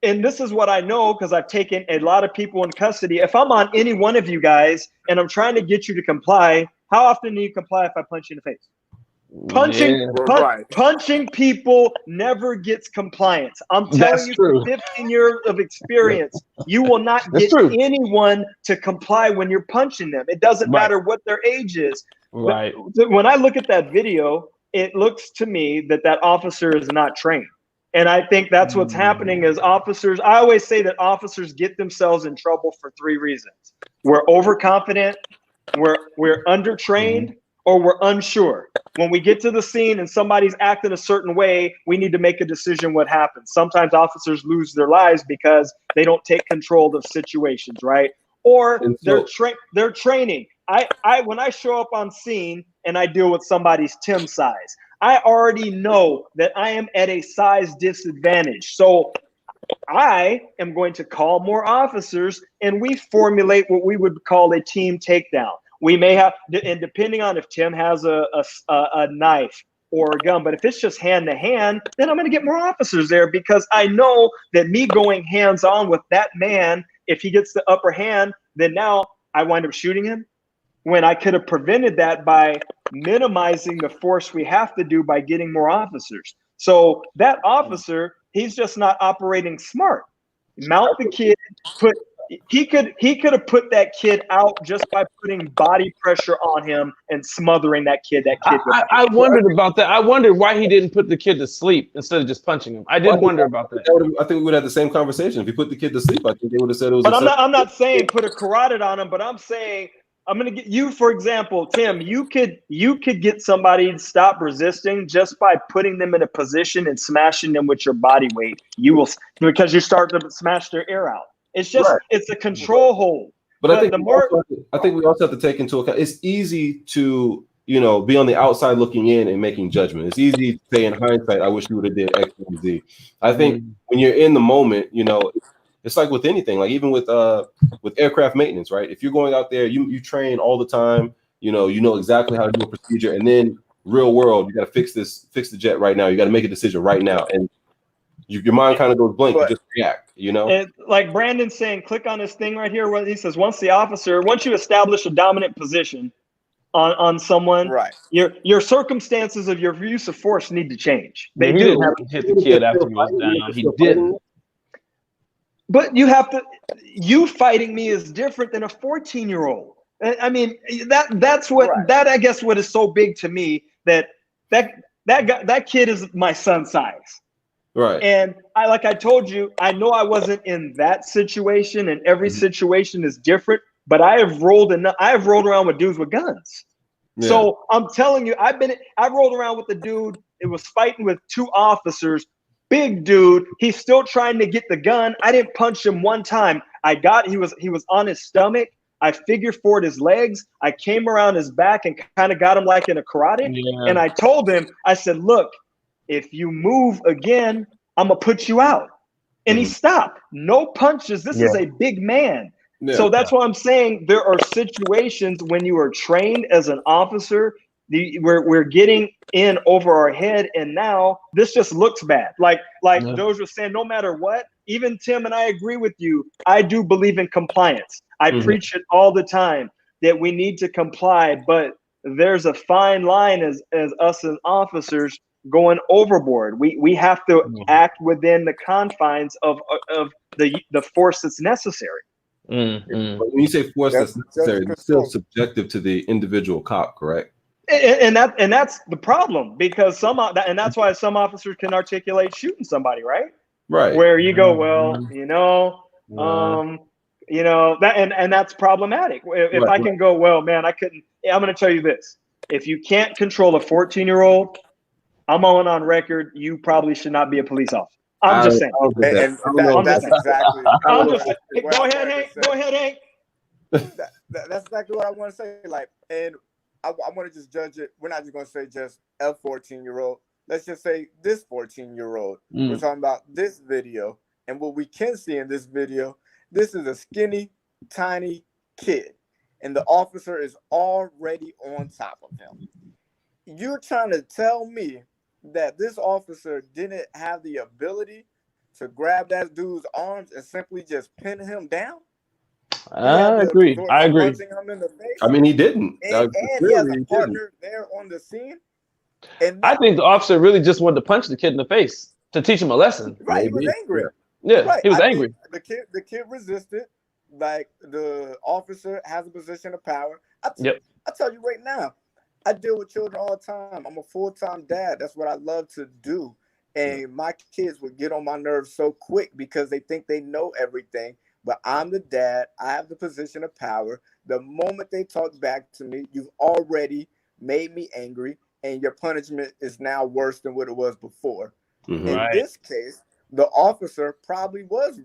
And this is what I know because I've taken a lot of people in custody. If I'm on any one of you guys and I'm trying to get you to comply, how often do you comply if I punch you in the face? Punching people never gets compliance. I'm telling you, from 15 years of experience, you will not get anyone to comply when you're punching them. It doesn't matter what their age is.
Right.
When I look at that video, it looks to me that officer is not trained. And I think that's what's happening is officers. I always say that officers get themselves in trouble for 3 reasons. We're overconfident, we're undertrained, or we're unsure. When we get to the scene and somebody's acting a certain way, we need to make a decision what happens. Sometimes officers lose their lives because they don't take control of situations, right? Or they're training. When I show up on scene and I deal with somebody's Tim size, I already know that I am at a size disadvantage. So I am going to call more officers and we formulate what we would call a team takedown. We may have, and depending on if Tim has a knife or a gun, but if it's just hand to hand, then I'm going to get more officers there because I know that me going hands on with that man, if he gets the upper hand, then now I wind up shooting him. When I could have prevented that by minimizing the force we have to do by getting more officers. So that officer, he's just not operating smart. Mount the kid, he could have put that kid out just by putting body pressure on him and smothering that kid.
I wondered about that. I wondered why he didn't put the kid to sleep instead of just punching him. I did wonder about that.
I think we would have the same conversation. If he put the kid to sleep, I think they would have said it was.
But I'm not saying put a carotid on him, but I'm saying I'm going to get you, for example, Tim, you could get somebody to stop resisting just by putting them in a position and smashing them with your body weight. You will, because you start to smash their air out. It's just, it's a control hold.
But I think we also have to take into account, it's easy to, be on the outside looking in and making judgment. It's easy to say in hindsight, I wish you would have did X, Y, Z. I think when you're in the moment, it's like with anything, like even with aircraft maintenance, right? If you're going out there, you train all the time, you know exactly how to do a procedure, and then real world, you got to fix the jet right now. You got to make a decision right now, and your mind kind of goes blank. You just react, And
like Brandon's saying, click on this thing right here where he says, once you establish a dominant position on someone,
right,
your circumstances of your use of force need to change.
He didn't have to hit the kid after he was down. He didn't.
But you fighting me is different than a 14-year-old. I mean, that's what I guess what is so big to me that kid is my son's size.
Right.
And like I told you, I know I wasn't in that situation, and every situation is different, but I have rolled around with dudes with guns. Yeah. So I'm telling you, I rolled around with the dude. It was fighting with 2 officers. Big dude, he's still trying to get the gun. I didn't punch him one time. He was on his stomach. I figured forward his legs. I came around his back and kind of got him like in a carotid. Yeah. And I told him, I said, look, if you move again, I'm gonna put you out. And he stopped. No punches. This is a big man. Yeah. So that's why I'm saying there are situations when you are trained as an officer, we're getting in over our head, and now this just looks bad. Like Doge was saying, no matter what, even Tim and I agree with you. I do believe in compliance. I preach it all the time that we need to comply, but there's a fine line as us as officers going overboard. We have to act within the confines of the force that's necessary.
But when you say force that's necessary, it's still subjective to the individual cop, correct?
And that's the problem, because and that's why some officers can articulate shooting somebody, right?
Right.
Where you go, well, that and that's problematic. If I can go, well, man, I couldn't. I'm going to tell you this: if you can't control a 14-year-old, I'm on record. You probably should not be a police officer. I'm just saying.
That's exactly.
Go ahead, Hank. Go ahead, Hank.
That's exactly what I want to say. Like, and I want to just judge it. We're not just going to say just a 14-year-old. Let's just say this 14-year-old. We're talking about this video, and what we can see in this video. This is a skinny, tiny kid, and the officer is already on top of him. You're trying to tell me that this officer didn't have the ability to grab that dude's arms and simply just pin him down?
I agree.
Him in the face?
I mean, he didn't.
And he has a partner there on the scene. And
I think the officer really just wanted to punch the kid in the face to teach him a lesson.
Right, he was angry.
Yeah, right. He was angry.
The kid resisted. Like, the officer has a position of power. I tell you right now, I deal with children all the time. I'm a full-time dad. That's what I love to do. And my kids would get on my nerves so quick because they think they know everything. But I'm the dad. I have the position of power. The moment they talk back to me, you've already made me angry, and your punishment is now worse than what it was before.
Mm-hmm.
In this case, the officer probably was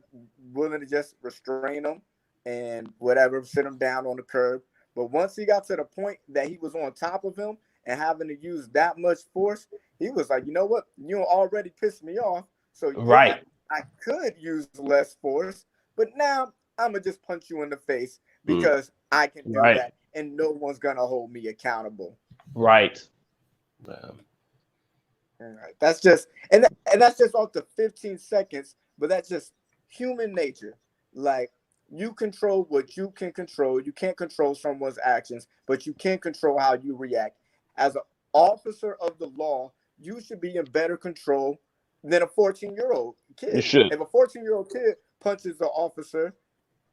willing to just restrain him and whatever, sit him down on the curb. But once he got to the point that he was on top of him and having to use that much force, he was like, you know what? You already pissed me off. So I could use less force, but now I'm going to just punch you in the face because I can do that, and no one's going to hold me accountable.
Right.
All right. That's just and that's just off the 15 seconds, but that's just human nature. Like, you control what you can control. You can't control someone's actions, but you can control how you react. As an officer of the law, you should be in better control than a 14-year-old kid.
You should.
If a 14-year-old kid punches the officer,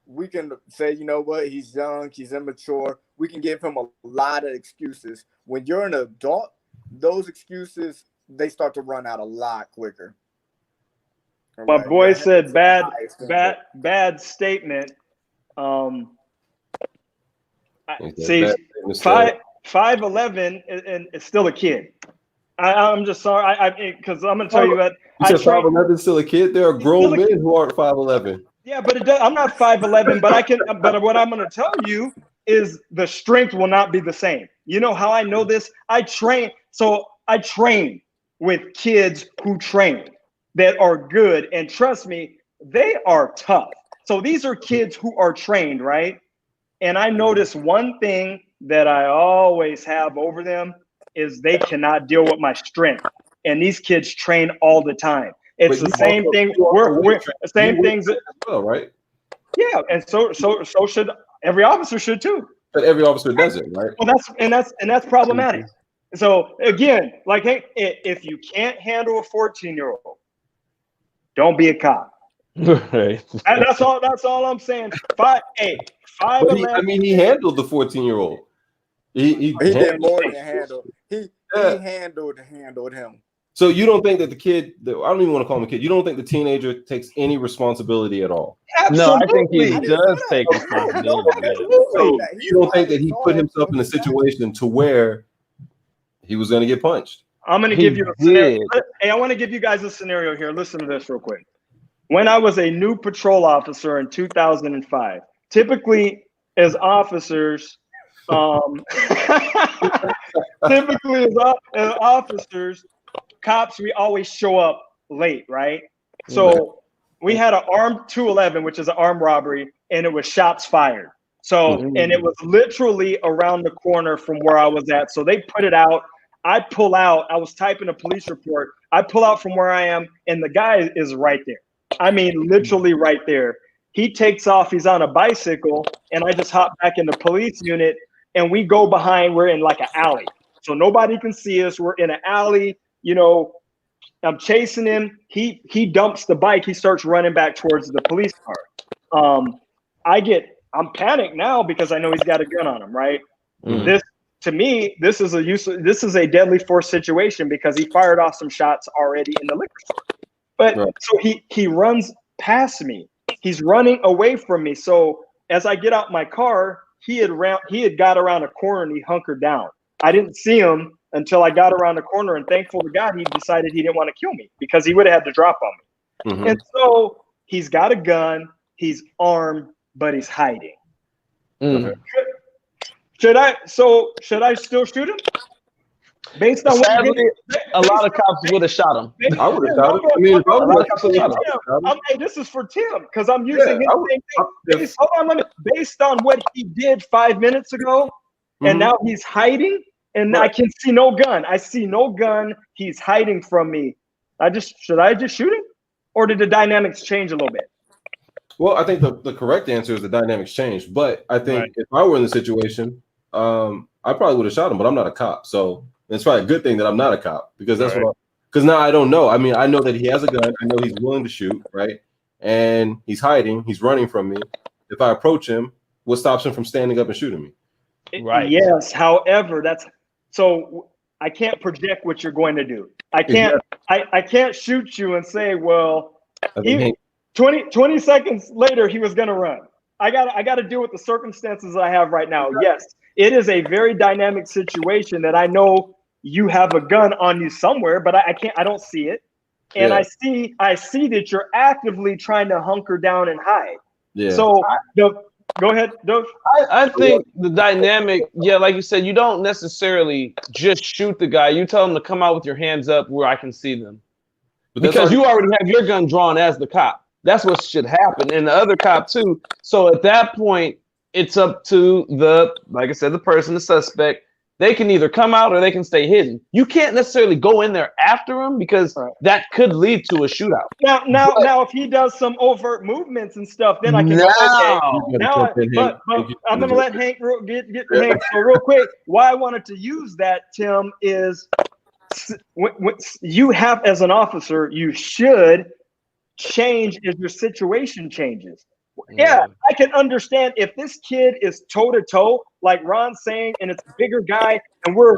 we can say, you know what, he's young, he's immature. We can give him a lot of excuses. When you're an adult, those excuses, they start to run out a lot quicker.
My boy said bad statement. See, 5'11" and is still a kid. I'm just sorry. Because I'm gonna tell you that.
You said 5'11" still a kid? There are grown men who aren't 5'11".
Yeah, but I'm not 5'11", but I can. But what I'm gonna tell you is the strength will not be the same. You know how I know this? I train with kids who train that are good, and trust me, they are tough. So these are kids who are trained, right? And I notice one thing that I always have over them is they cannot deal with my strength. And these kids train all the time. It's the same thing. We're the same things as
well, right?
Yeah, and so should every officer should too.
But every officer doesn't, right?
Well, that's problematic. So again, like, hey, if you can't handle a 14-year-old, don't be a cop.
Right.
That's all I'm saying. 5'11".
I mean, he handled the 14-year-old. He
did more than handle. He handled him.
So you don't think that the kid, I don't even want to call him a kid, you don't think the teenager takes any responsibility at all?
Absolutely.
No, I think he does take responsibility.
So you don't think that he put himself in a situation to where he was going to get punched?
I'm going to give you a scenario. Hey, I want to give you guys a scenario here. Listen to this real quick. When I was a new patrol officer in 2005, typically as officers, cops, we always show up late, right? So we had an armed 211, which is an armed robbery, and it was shots fired. So, and it was literally around the corner from where I was at. So they put it out. I pull out. I was typing a police report. I pull out from where I am, and the guy is right there. I mean, literally right there. He takes off. He's on a bicycle, and I just hop back in the police unit, and we go behind. We're in like an alley, so nobody can see us. We're in an alley. I'm chasing him. He dumps the bike. He starts running back towards the police car. I'm panicked now because I know he's got a gun on him, right?
Mm.
To me, this is a deadly force situation because he fired off some shots already in the liquor store. But
Right.
so he runs past me. He's running away from me. So as I get out my car, he had got around a corner and he hunkered down. I didn't see him until I got around the corner, and thankful to God, he decided he didn't want to kill me because he would have had to drop on me.
Mhm.
And so he's got a gun, he's armed, but he's hiding.
Mm.
Should I still shoot him? Based on
Sadly,
what he did?
a lot of cops would have shot him.
I would have shot him. I mean, if I was
Hey, this is for Tim because I'm using his same thing. Hold on, based on what he did 5 minutes ago, and now he's hiding, and I can see no gun. I see no gun. He's hiding from me. Should I just shoot him, or did the dynamics change a little bit?
Well, I think the correct answer is the dynamics changed. But I think if I were in the situation, I probably would have shot him. But I'm not a cop, so it's probably a good thing that I'm not a cop because that's because now I don't know. I mean, I know that he has a gun. I know he's willing to shoot, right? And he's hiding. He's running from me. If I approach him, what stops him from standing up and shooting me?
Right. Yes. However, so I can't project what you're going to do. I can't. I can't shoot you and say, well, 20 seconds later he was going to run. I got to deal with the circumstances I have right now. Yes, it is a very dynamic situation that I know you have a gun on you somewhere, but I don't see it. And I see that you're actively trying to hunker down and hide. Yeah. So go ahead, Dove.
I think the dynamic, like you said, you don't necessarily just shoot the guy. You tell him to come out with your hands up where I can see them. Because you already have your gun drawn as the cop. That's what should happen. And the other cop too. So at that point, it's up to like I said, the person, the suspect. They can either come out or they can stay hidden. You can't necessarily go in there after him because that could lead to a shootout.
Now, if he does some overt movements and stuff, then I can go, okay. But I'm going to let Hank get Hank. So real quick, why I wanted to use that, Tim, is when you have, as an officer, you should change as your situation changes. Yeah, I can understand if this kid is toe-to-toe, like Ron's saying, and it's a bigger guy, and we're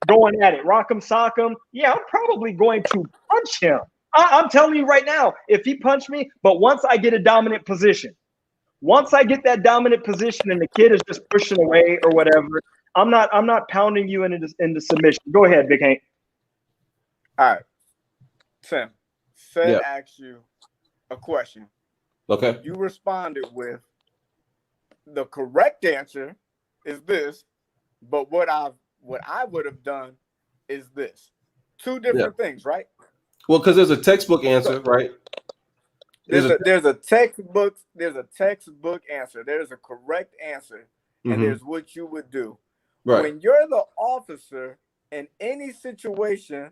going at it, rock 'em, sock 'em. Yeah, I'm probably going to punch him. I'm telling you right now, if he punched me, but once I get a dominant position, once I get that dominant position and the kid is just pushing away or whatever, I'm not pounding you into submission. Go ahead, Big Hank.
All right, Tim. Asked you a question.
Okay.
You responded with the correct answer is this, but what I would have done is this. Two different things, right?
Well, because there's a textbook answer, right?
There's a textbook answer. There's a correct answer, and there's what you would do. Right. When you're the officer in any situation,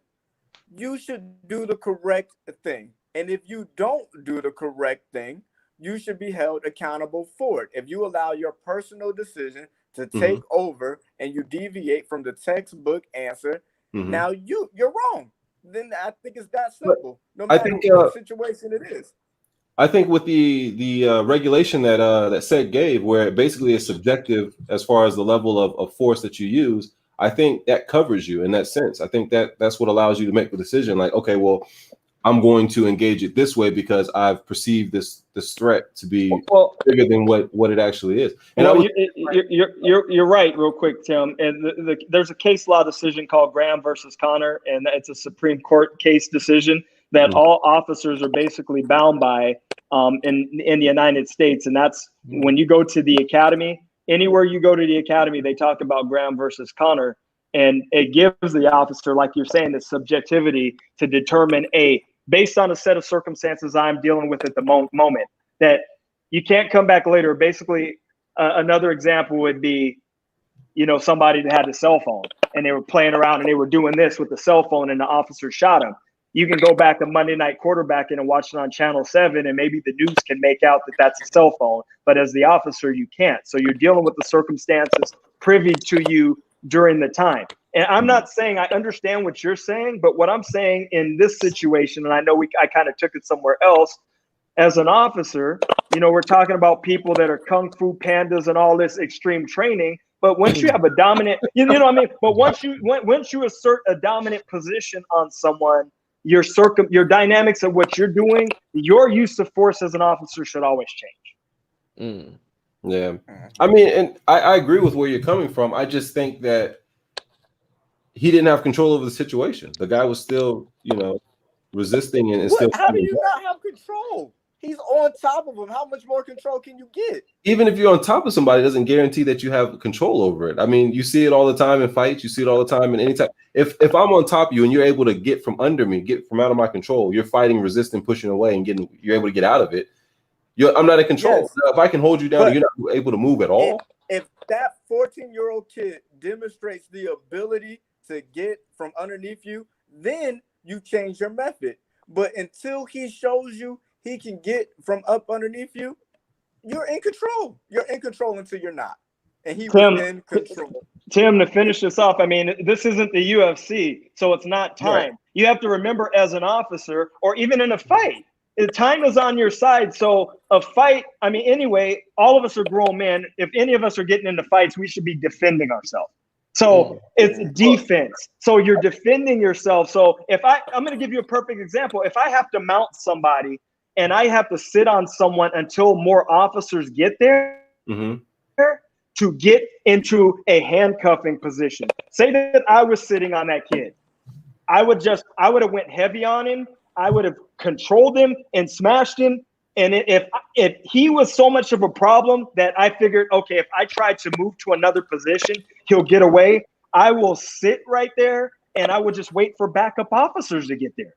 you should do the correct thing. And if you don't do the correct thing, you should be held accountable for it. If you allow your personal decision to take over and you deviate from the textbook answer, now you're wrong. Then I think it's that simple. No matter what situation it is.
I think with the regulation that SED gave, where it basically is subjective as far as the level of force that you use, I think that covers you in that sense. I think that's what allows you to make the decision. Like, okay, well, I'm going to engage it this way because I've perceived this threat to be bigger than what it actually is. And
you're right. Real quick, Tim. And there's a case law decision called Graham versus Connor, and it's a Supreme Court case decision that all officers are basically bound by in the United States. And that's when you go to the academy. Anywhere you go to the academy, they talk about Graham versus Connor, and it gives the officer, like you're saying, the subjectivity to determine based on a set of circumstances I'm dealing with at the moment, that you can't come back later. Basically, another example would be, somebody that had a cell phone and they were playing around and they were doing this with the cell phone and the officer shot him. You can go back to Monday Night Quarterbacking and watch it on Channel 7, and maybe the news can make out that that's a cell phone. But as the officer, you can't. So you're dealing with the circumstances privy to you during the time. And I'm not saying I understand what you're saying, but what I'm saying in this situation, and I know I kind of took it somewhere else, as an officer, we're talking about people that are kung fu pandas and all this extreme training. But once you have a dominant, what I mean. But once you assert a dominant position on someone, your dynamics of what you're doing, your use of force as an officer should always change.
Yeah, I mean, and I agree with where you're coming from. I just think that he didn't have control over the situation. The guy was still, resisting and still.
How do you not have control? He's on top of him. How much more control can you get?
Even if you're on top of somebody, it doesn't guarantee that you have control over it. I mean, you see it all the time in fights. You see it all the time in any type. If I'm on top of you and you're able to get from under me, get from out of my control, you're fighting, resisting, pushing away, and you're able to get out of it. I'm not in control.
Yes.
Now, if I can hold you down and you're not able to move at all.
If that 14-year-old kid demonstrates the ability to get from underneath you, then you change your method. But until he shows you he can get from up underneath you, you're in control. You're in control until you're not. And he was in control.
Tim, to finish this off, I mean, this isn't the UFC, so it's not time. Right. You have to remember, as an officer, or even in a fight, time is on your side. So a fight, I mean, anyway, all of us are grown men. If any of us are getting into fights, we should be defending ourselves. So it's defense. So you're defending yourself. So I'm going to give you a perfect example. If I have to mount somebody and I have to sit on someone until more officers get there to get into a handcuffing position. Say that I was sitting on that kid. I would have went heavy on him. I would have controlled him and smashed him. And if he was so much of a problem that I figured, okay, if I tried to move to another position, he'll get away, I will sit right there and I will just wait for backup officers to get there.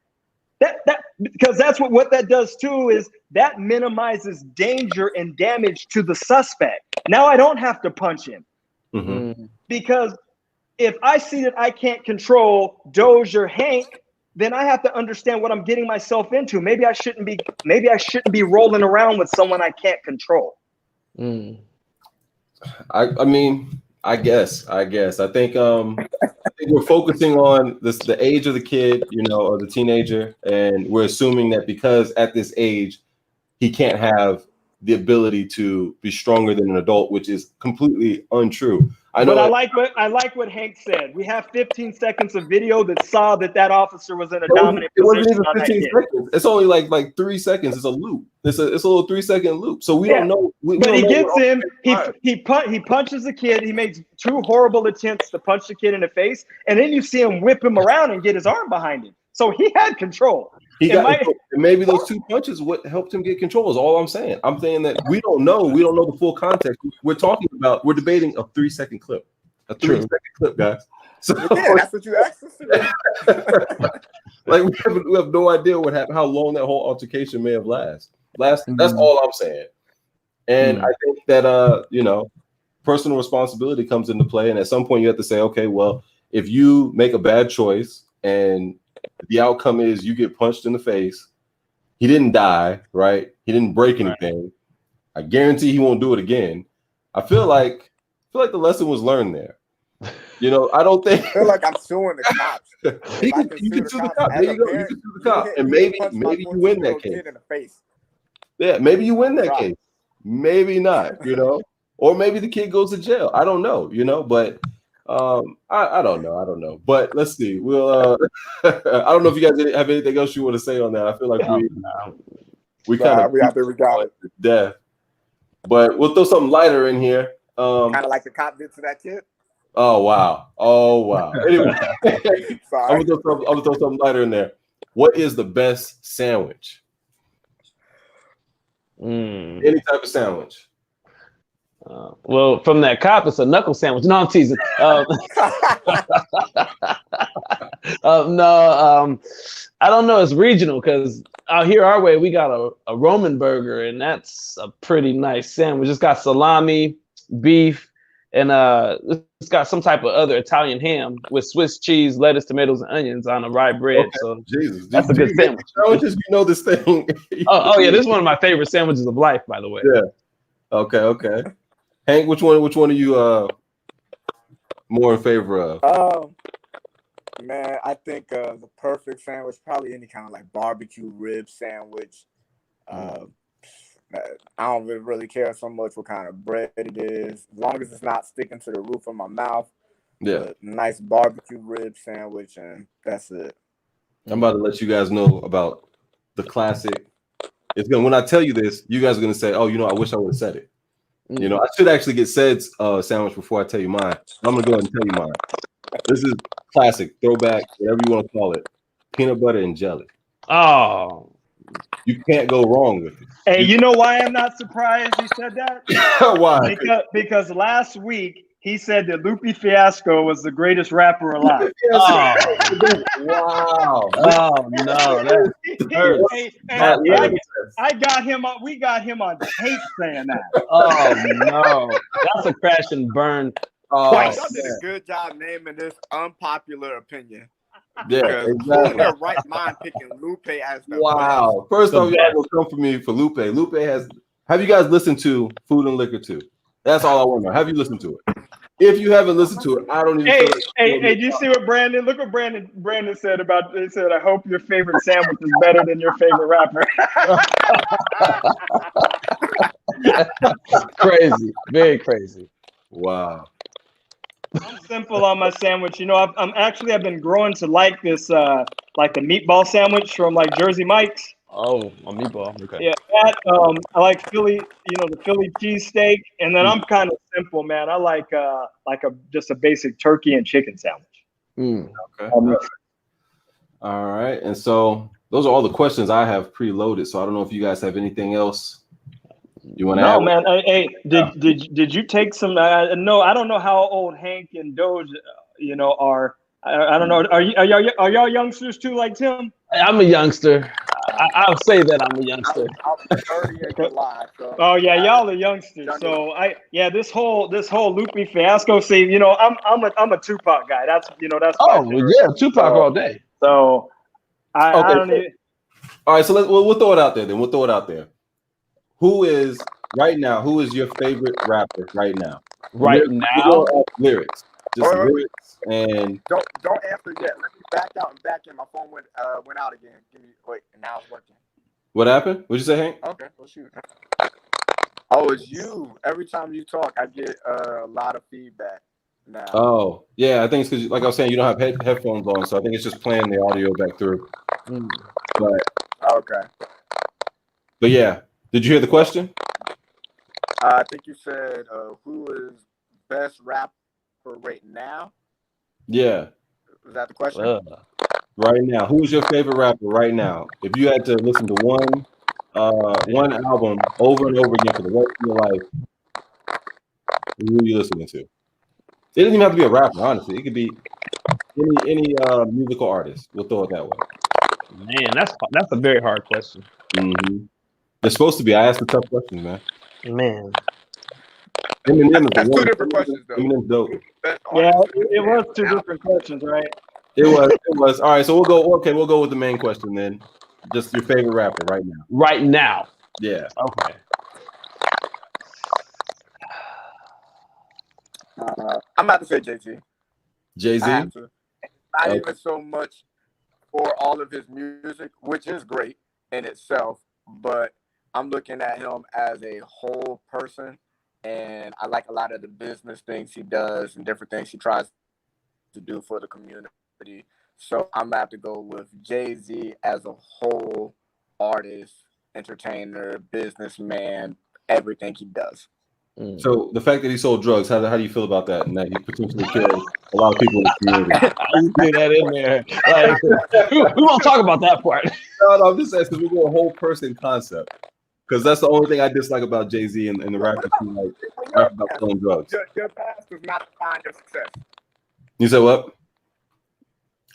Because that's what that does too, is that minimizes danger and damage to the suspect. Now I don't have to punch him because if I see that I can't control Doge or Hank, then I have to understand what I'm getting myself into. Maybe I shouldn't be rolling around with someone I can't control.
I mean, I guess. I think we're focusing on the age of the kid, or the teenager, and we're assuming that because at this age he can't have the ability to be stronger than an adult, which is completely untrue. I like what Hank said. We have 15 seconds of video that saw that officer was in a dominant position. It wasn't even 15 seconds. It's only like 3 seconds. It's a loop. It's a little 3-second loop. So we don't know.
But he gets in. He punches the kid. He makes 2 horrible attempts to punch the kid in the face, and then you see him whip him around and get his arm behind him. So he had control.
Maybe those 2 punches what helped him get control is all I'm saying. I'm saying that we don't know the full context. We're debating a 3-second clip. A 3-second clip, guys. So
that's what you asked us to do.
Like we have no idea what happened, how long that whole altercation may have lasted. That's all I'm saying. And I think that personal responsibility comes into play. And at some point you have to say, okay, well, if you make a bad choice and the outcome is you get punched in the face, he didn't die, right? He didn't break anything. I guarantee he won't do it again. I feel like the lesson was learned there. I don't think.
I feel like I'm suing the cops.
You can sue the cops. There you go. You can sue the cops, and maybe you win that case.
In the face.
Yeah, maybe you win that case. Maybe not. Or maybe the kid goes to jail. I don't know. But I don't know. But let's see. We'll. I don't know if you guys have anything else you want to say on that. I feel like we got it to death. But we'll throw something lighter in here.
Kind of like the cop did to that kid.
Oh wow. Anyway, I'm gonna throw something lighter in there. What is the best sandwich? Any type of sandwich.
Well, from that cop, it's a knuckle sandwich. No, I'm teasing. I don't know. It's regional because out here our way we got a Roman burger, and that's a pretty nice sandwich. It's got salami, beef, and it's got some type of other Italian ham with Swiss cheese, lettuce, tomatoes, and onions on a rye bread. Okay. So
Jesus,
that's a good sandwich.
Sandwiches, this thing.
oh yeah, this is one of my favorite sandwiches of life, by the way.
Yeah. Okay. Hank, which one are you more in favor of?
Man, I think the perfect sandwich, probably any kind of like barbecue rib sandwich. Uh, I don't really care so much what kind of bread it is, as long as it's not sticking to the roof of my mouth.
Yeah.
But nice barbecue rib sandwich, and that's it.
I'm about to let you guys know about the classic. It's gonna when I tell you this, you guys are gonna say, "Oh, I wish I would have said it." I should actually get said sandwich before I tell you mine. I'm gonna go ahead and tell you mine. This is classic, throwback, whatever you want to call it. Peanut butter and jelly.
Oh,
You can't go wrong with it.
Hey, you know why I'm not surprised he said that?
Why?
Because last week he said that Lupe Fiasco was the greatest rapper alive.
Wow.
oh no, that hurts.
I got him on. We got him on tape saying that.
Oh no, that's a crash and burn.
Y'all did a good job naming this unpopular opinion.
Yeah,
Who in their right mind picking Lupe as the
Wow. First off, y'all will come for me for Lupe. Lupe have you guys listened to Food and Liquor 2? That's all I want to know. Have you listened to it? If you haven't listened to it, I don't even
Hey, do you see what Brandon? Look what Brandon said about it. He said, I hope your favorite sandwich is better than your favorite rapper.
Crazy. Very crazy.
Wow.
I'm simple on my sandwich. I've been growing to like this, like the meatball sandwich from like Jersey Mike's.
Oh, a meatball. Okay.
Yeah, that I like Philly, the Philly cheesesteak, and then I'm kind of simple, man. I like just a basic turkey and chicken sandwich.
Okay. All right. And so those are all the questions I have preloaded. So I don't know if you guys have anything else you want to add.
No, man. Hey, did you take some? No, I don't know how old Hank and Doge, are. I don't know. Are y'all youngsters too, like Tim?
I'm a youngster. I'll say that I'm a youngster.
I'll be 30 in July. So
oh yeah, y'all are youngsters. So this whole Lupe Fiasco. See, I'm a Tupac guy. That's
Tupac all day.
So I don't even.
All right, so we'll throw it out there. Then we'll throw it out there. Who is your favorite rapper right now?
Now?
Lyrics. Just lyrics and
don't answer yet. Let me back out and back in. My phone went out again. Wait, now it's working.
What happened? What'd you say, Hank?
Okay, well shoot. Oh, it's you. Every time you talk, I get a lot of feedback now.
Oh, yeah. I think it's because, like I was saying, you don't have headphones on, so I think it's just playing the audio back through. But
okay.
But yeah, did you hear the question?
I think you said who is best rapper right now?
Yeah.
Was that the question?
Right now, who is your favorite rapper right now? If you had to listen to one album over and over again for the rest of your life, who are you listening to? It doesn't even have to be a rapper, honestly. It could be any musical artist. We'll throw it that way.
Man, that's a very hard question.
Mm-hmm. It's supposed to be. I asked the tough questions, man.
Man.
That's two different questions, though.
Eminem's dope.
Yeah, it was two different questions, right?
It was. All right, so we'll go with the main question then. Just your favorite rapper right now.
Right now.
Yeah.
Okay.
I'm about to say Jay-Z.
Jay-Z?
Not even so much for all of his music, which is great in itself, but I'm looking at him as a whole person, and I like a lot of the business things he does and different things he tries to do for the community. So I'm gonna have to go with Jay-Z as a whole artist, entertainer, businessman, everything he does.
So the fact that he sold drugs, how do you feel about that? And that he potentially killed a lot of people in the community.
You threw that in there. Like, we won't talk about that part.
No, I'm just saying because we go a whole person concept. Because that's the only thing I dislike about Jay-Z and the rappers who like rap about selling drugs.
Your past does not define your success.
You said what?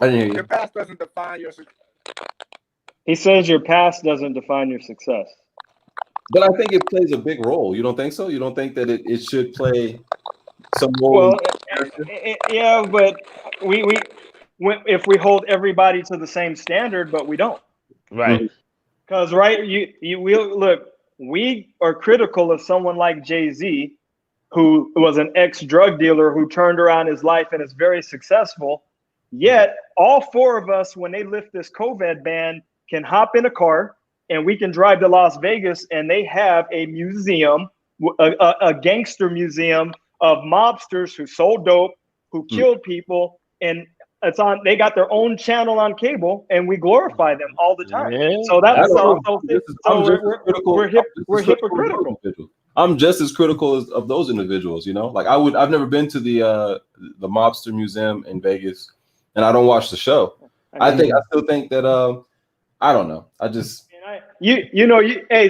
I didn't hear you.
Your past doesn't define your success.
He says your past doesn't define your success.
But I think it plays a big role. You don't think so? You don't think that it should play some role?
Well, yeah, but if we hold everybody to the same standard, but we don't.
Right.
Because we are critical of someone like Jay-Z, who was an ex-drug dealer who turned around his life and is very successful. Yet all four of us, when they lift this COVID ban, can hop in a car and we can drive to Las Vegas, and they have a museum, a gangster museum of mobsters who sold dope, who killed people, and it's on. They got their own channel on cable, and we glorify them all the time.
Yeah.
So that's
we're hypocritical. I'm just as critical of those individuals. You know, like I've never been to the mobster museum in Vegas, and I don't watch the show. I still think that I don't know. I just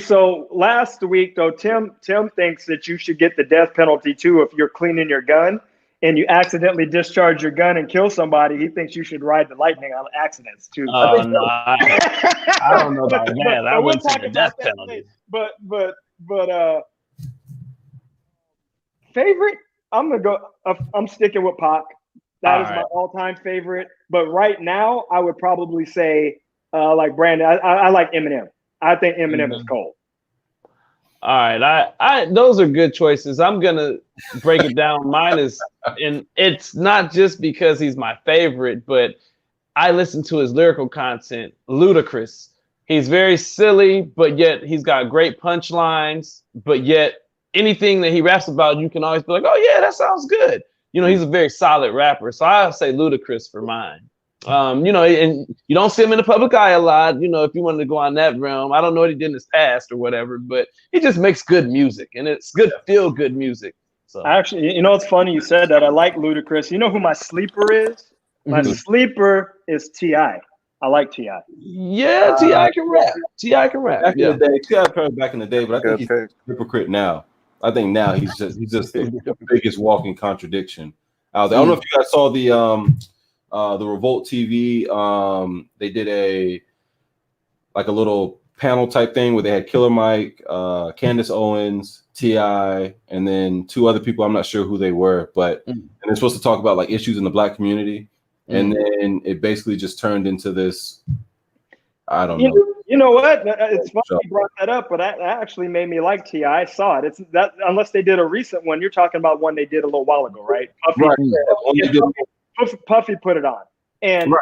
so last week though, Tim thinks that you should get the death penalty too if you're cleaning your gun and you accidentally discharge your gun and kill somebody. He thinks you should ride the lightning on accidents too.
Oh no, I don't know about that. I wouldn't take the death penalty.
But favorite, I'm sticking with Pac. That is my all-time favorite. But right now, I would probably say, like Brandon, I like Eminem. I think Eminem is cold.
All right, I those are good choices. I'm gonna break it down. Mine is, and it's not just because he's my favorite, but I listen to his lyrical content. Ludacris. He's very silly, but yet he's got great punchlines. But yet anything that he raps about, you can always be like, oh yeah, that sounds good. You know, he's a very solid rapper. So I'll say Ludacris for mine. You know, and you don't see him in the public eye a lot. You know, if you wanted to go on that realm, I don't know what he did in his past or whatever, but he just makes good music, and it's good, feel good music. So
actually, you know, it's funny you said that. I like Ludacris. You know who my sleeper is? My sleeper is T.I. I like T.I.
Yeah, T.I. can rap. T.I. can rap.
Back in the day, T.I. back in the day, but I think he's a hypocrite now. I think now he's just the biggest walking contradiction out there. I don't know if you guys saw the Revolt TV. They did a little panel type thing where they had Killer Mike, Candace Owens, T.I., and then two other people. I'm not sure who they were, but and they're supposed to talk about like issues in the Black community, and then it basically just turned into this. I don't know.
You know what? It's funny you brought that up, but that actually made me like T.I. I saw it. It's that unless they did a recent one. You're talking about one they did a little while ago, right? Puffy put it on, and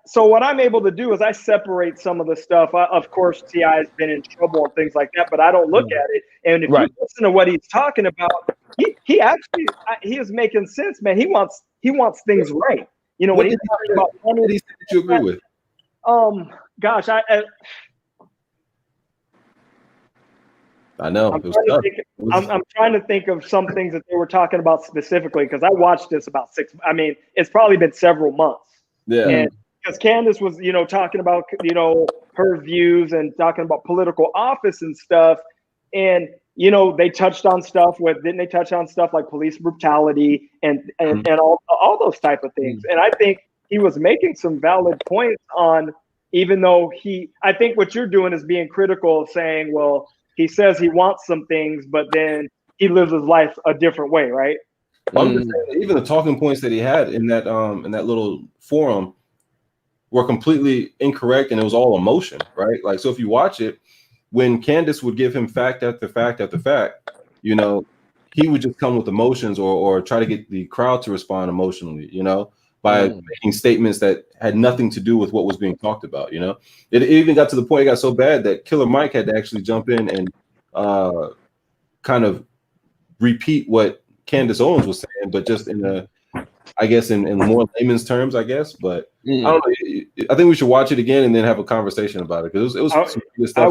so what I'm able to do is I separate some of the stuff. Of course, T.I. has been in trouble and things like that, but I don't look at it. And if you listen to what he's talking about, he actually is making sense, man. He wants things right. You know, when he's talking about money,
what did he say that you agree with?
Gosh, I
know.
I'm trying to think of some things that they were talking about specifically because I watched this about it's probably been several months.
Yeah.
And because Candace was, you know, talking about, you know, her views and talking about political office and stuff. And, you know, they touched on stuff didn't they touch on stuff like police brutality and all those type of things. And I think he was making some valid points on, even though I think what you're doing is being critical of saying, well, he says he wants some things, but then he lives his life a different way, right?
Well, I'm just saying, even the talking points that he had in that little forum were completely incorrect, and it was all emotion, right? Like, so if you watch it, when Candace would give him fact after fact after fact, you know, he would just come with emotions or try to get the crowd to respond emotionally, you know, by making statements that had nothing to do with what was being talked about, you know. It even got to the point, it got so bad that Killer Mike had to actually jump in and kind of repeat what Candace Owens was saying, but just in more layman's terms, I guess. But I don't know. I think we should watch it again and then have a conversation about it because it was some good stuff.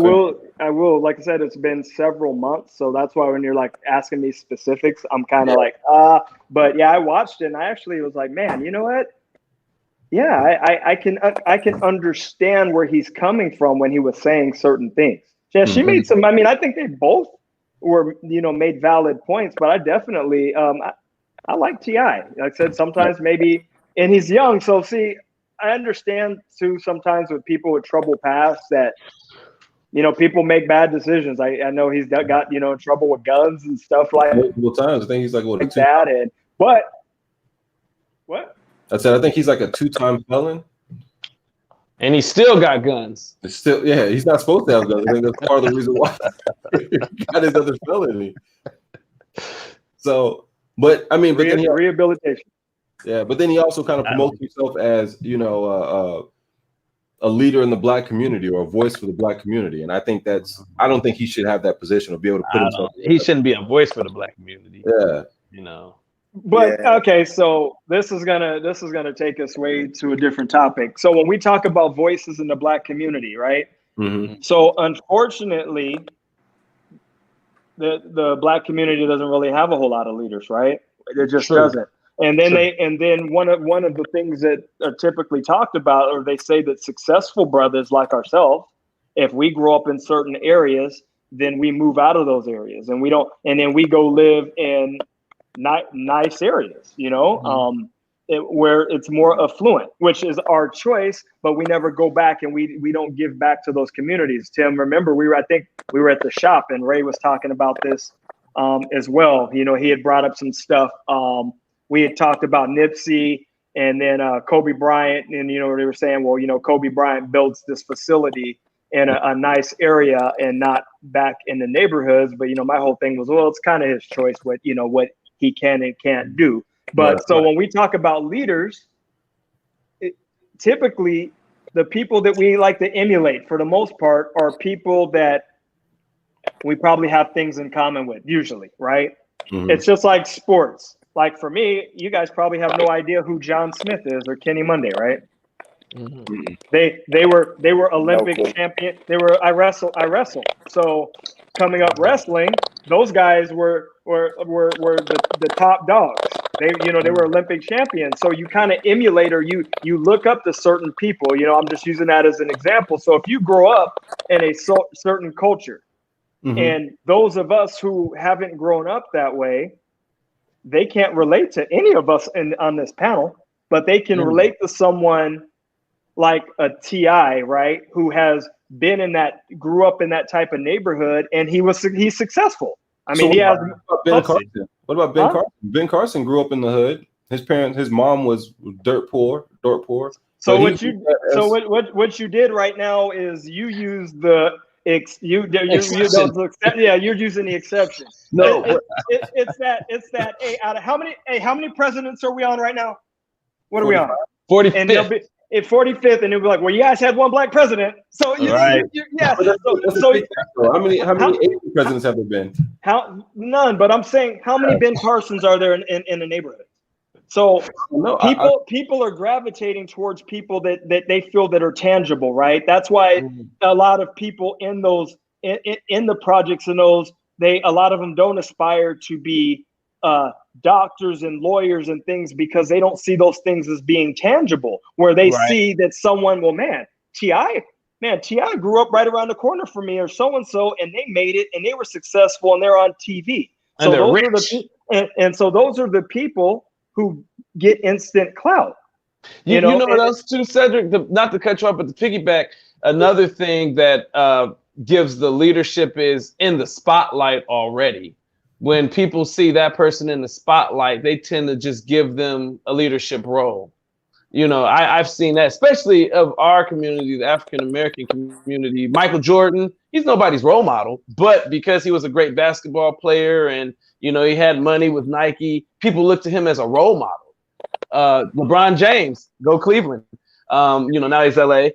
I will. Like I said, it's been several months, so that's why when you're like asking me specifics, I'm kind of like, But yeah, I watched it and I actually was like, man, you know what? Yeah, I can understand where he's coming from when he was saying certain things. Yeah, she made some. I mean, I think they both were, you know, made valid points, but I definitely I like T.I. Like I said, sometimes maybe, and he's young, so see, I understand too sometimes with people with troubled pasts that, you know, people make bad decisions. I know he's got, you know, in trouble with guns and stuff
multiple times. I think he's like
that. And what?
I said I think he's like a 2-time felon.
And he still got guns.
He's not supposed to have guns. I think that's part of the reason why he got his other felony. So, but I mean, but then
rehabilitation.
Yeah, but then he also kind of promotes himself as, a leader in the black community or a voice for the black community. And I think I don't think he should have that position or be able to put himself.
He shouldn't be a voice for the black community.
Yeah.
But okay, so this is gonna take us way to a different topic. So when we talk about voices in the black community, right?
Mm-hmm.
So unfortunately, the black community doesn't really have a whole lot of leaders, right? It just doesn't. And then one of the things that are typically talked about, or they say that successful brothers like ourselves, if we grow up in certain areas, then we move out of those areas and then we go live in nice areas, where it's more affluent, which is our choice, but we never go back and we don't give back to those communities. Tim, remember I think we were at the shop and Ray was talking about this as well. He had brought up some stuff. We had talked about Nipsey and then Kobe Bryant, and they were saying, well, Kobe Bryant builds this facility in a nice area and not back in the neighborhoods. But my whole thing was, well, it's kind of his choice what he can and can't do. But when we talk about leaders, typically the people that we like to emulate for the most part are people that we probably have things in common with, usually, right? Mm-hmm. It's just like sports. Like for me, you guys probably have no idea who John Smith is or Kenny Monday, right? Mm-hmm. They were Olympic champion. I wrestle. So coming up wrestling, those guys were the top dogs. They were Olympic champions. So you kind of emulate, or you look up to certain people. I'm just using that as an example. So if you grow up in a certain culture, mm-hmm. and those of us who haven't grown up that way, they can't relate to any of us on this panel, but they can relate to someone like a T.I., right? Who has grew up in that type of neighborhood, and he's successful. I mean, he has.
Ben Carson. What about Ben Carson? Ben Carson grew up in the hood. His mom was dirt poor.
So what you did right now is you use you're using the exception.
No,
it's that. Hey, how many presidents are we on right now? What are we on?
45th.
And they'll be at 45th, and they'll be like, well, you guys had one black president, so yeah. So
how many Asian presidents have there been?
None. But I'm saying, how many Ben Carsons are there in the neighborhood? So people are gravitating towards people that they feel that are tangible, right? That's why a lot of people in those in the projects and those, a lot of them don't aspire to be doctors and lawyers and things, because they don't see those things as being tangible, where they see that someone, well, T.I. grew up right around the corner from me, or so-and-so, and they made it and they were successful and they're on TV.
And
so
they're rich.
So those are the people who get instant clout.
You know what else too, Cedric? Not to cut you off, but to piggyback, another thing that gives the leadership is in the spotlight already. When people see that person in the spotlight, they tend to just give them a leadership role. I've seen that, especially of our community, the African-American community. Michael Jordan, he's nobody's role model, but because he was a great basketball player and, he had money with Nike, people look to him as a role model. LeBron James, go Cleveland. Now he's LA.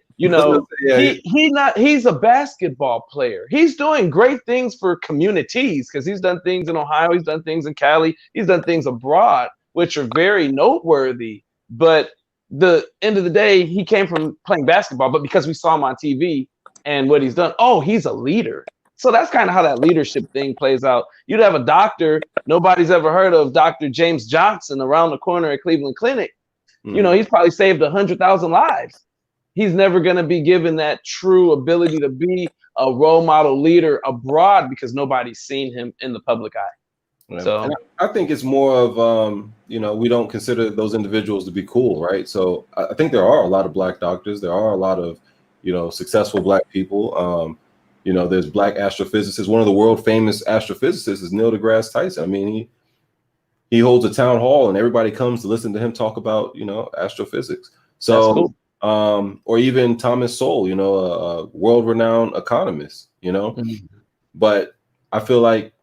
He's a basketball player. He's doing great things for communities, because he's done things in Ohio, he's done things in Cali, he's done things abroad, which are very noteworthy. But the end of the day, he came from playing basketball, but because we saw him on TV and what he's done, he's a leader. So that's kind of how that leadership thing plays out. You'd have a doctor, nobody's ever heard of Dr. James Johnson around the corner at Cleveland Clinic. He's probably saved 100,000 lives. He's never going to be given that true ability to be a role model leader abroad, because nobody's seen him in the public eye.
Right. So and I think it's more of, we don't consider those individuals to be cool, right? So I think there are a lot of black doctors. There are a lot of, successful black people. There's black astrophysicists. One of the world famous astrophysicists is Neil deGrasse Tyson. I mean, he holds a town hall and everybody comes to listen to him talk about, astrophysics. So, cool. Or even Thomas Sowell, a world-renowned economist, but I feel like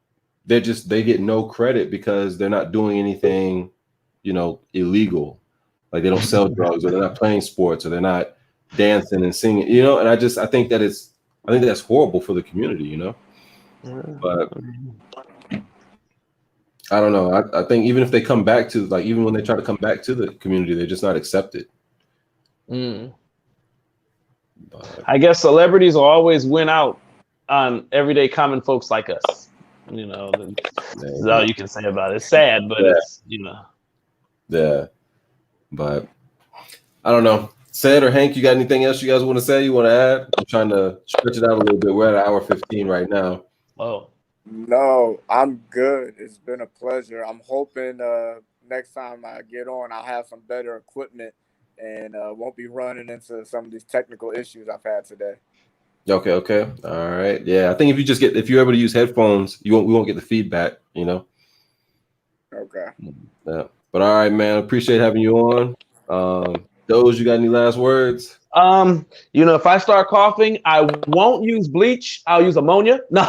they get no credit because they're not doing anything illegal. Like they don't sell drugs, or they're not playing sports, or they're not dancing and singing, and I think that's horrible for the community, but I don't know. I think even if they come back to, like, even when they try to come back to the community, they're just not accepted.
But I guess celebrities will always win out on everyday common folks like us. That's all you can say about it. It's sad, but it's
Yeah, but I don't know. Sid or Hank, you got anything else you guys want to say? You want to add? I'm trying to stretch it out a little bit. We're at 1:15 right now.
Oh.
No, I'm good. It's been a pleasure. I'm hoping next time I get on, I'll have some better equipment and won't be running into some of these technical issues I've had today.
Okay. All right. Yeah, I think if you're able to use headphones, we won't get the feedback,
Okay.
Yeah. But all right, man. Appreciate having you on. Those, you got any last words?
If I start coughing, I won't use bleach. I'll use ammonia. No.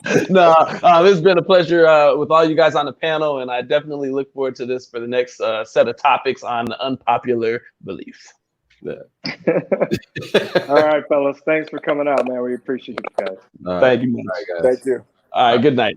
It's been a pleasure with all you guys on the panel, and I definitely look forward to this for the next set of topics on the unpopular belief.
Yeah.
All right, fellas. Thanks for coming out, man. We appreciate you guys.
All right.
Thank you, man.
All right, guys.
Thank you.
All right, good night.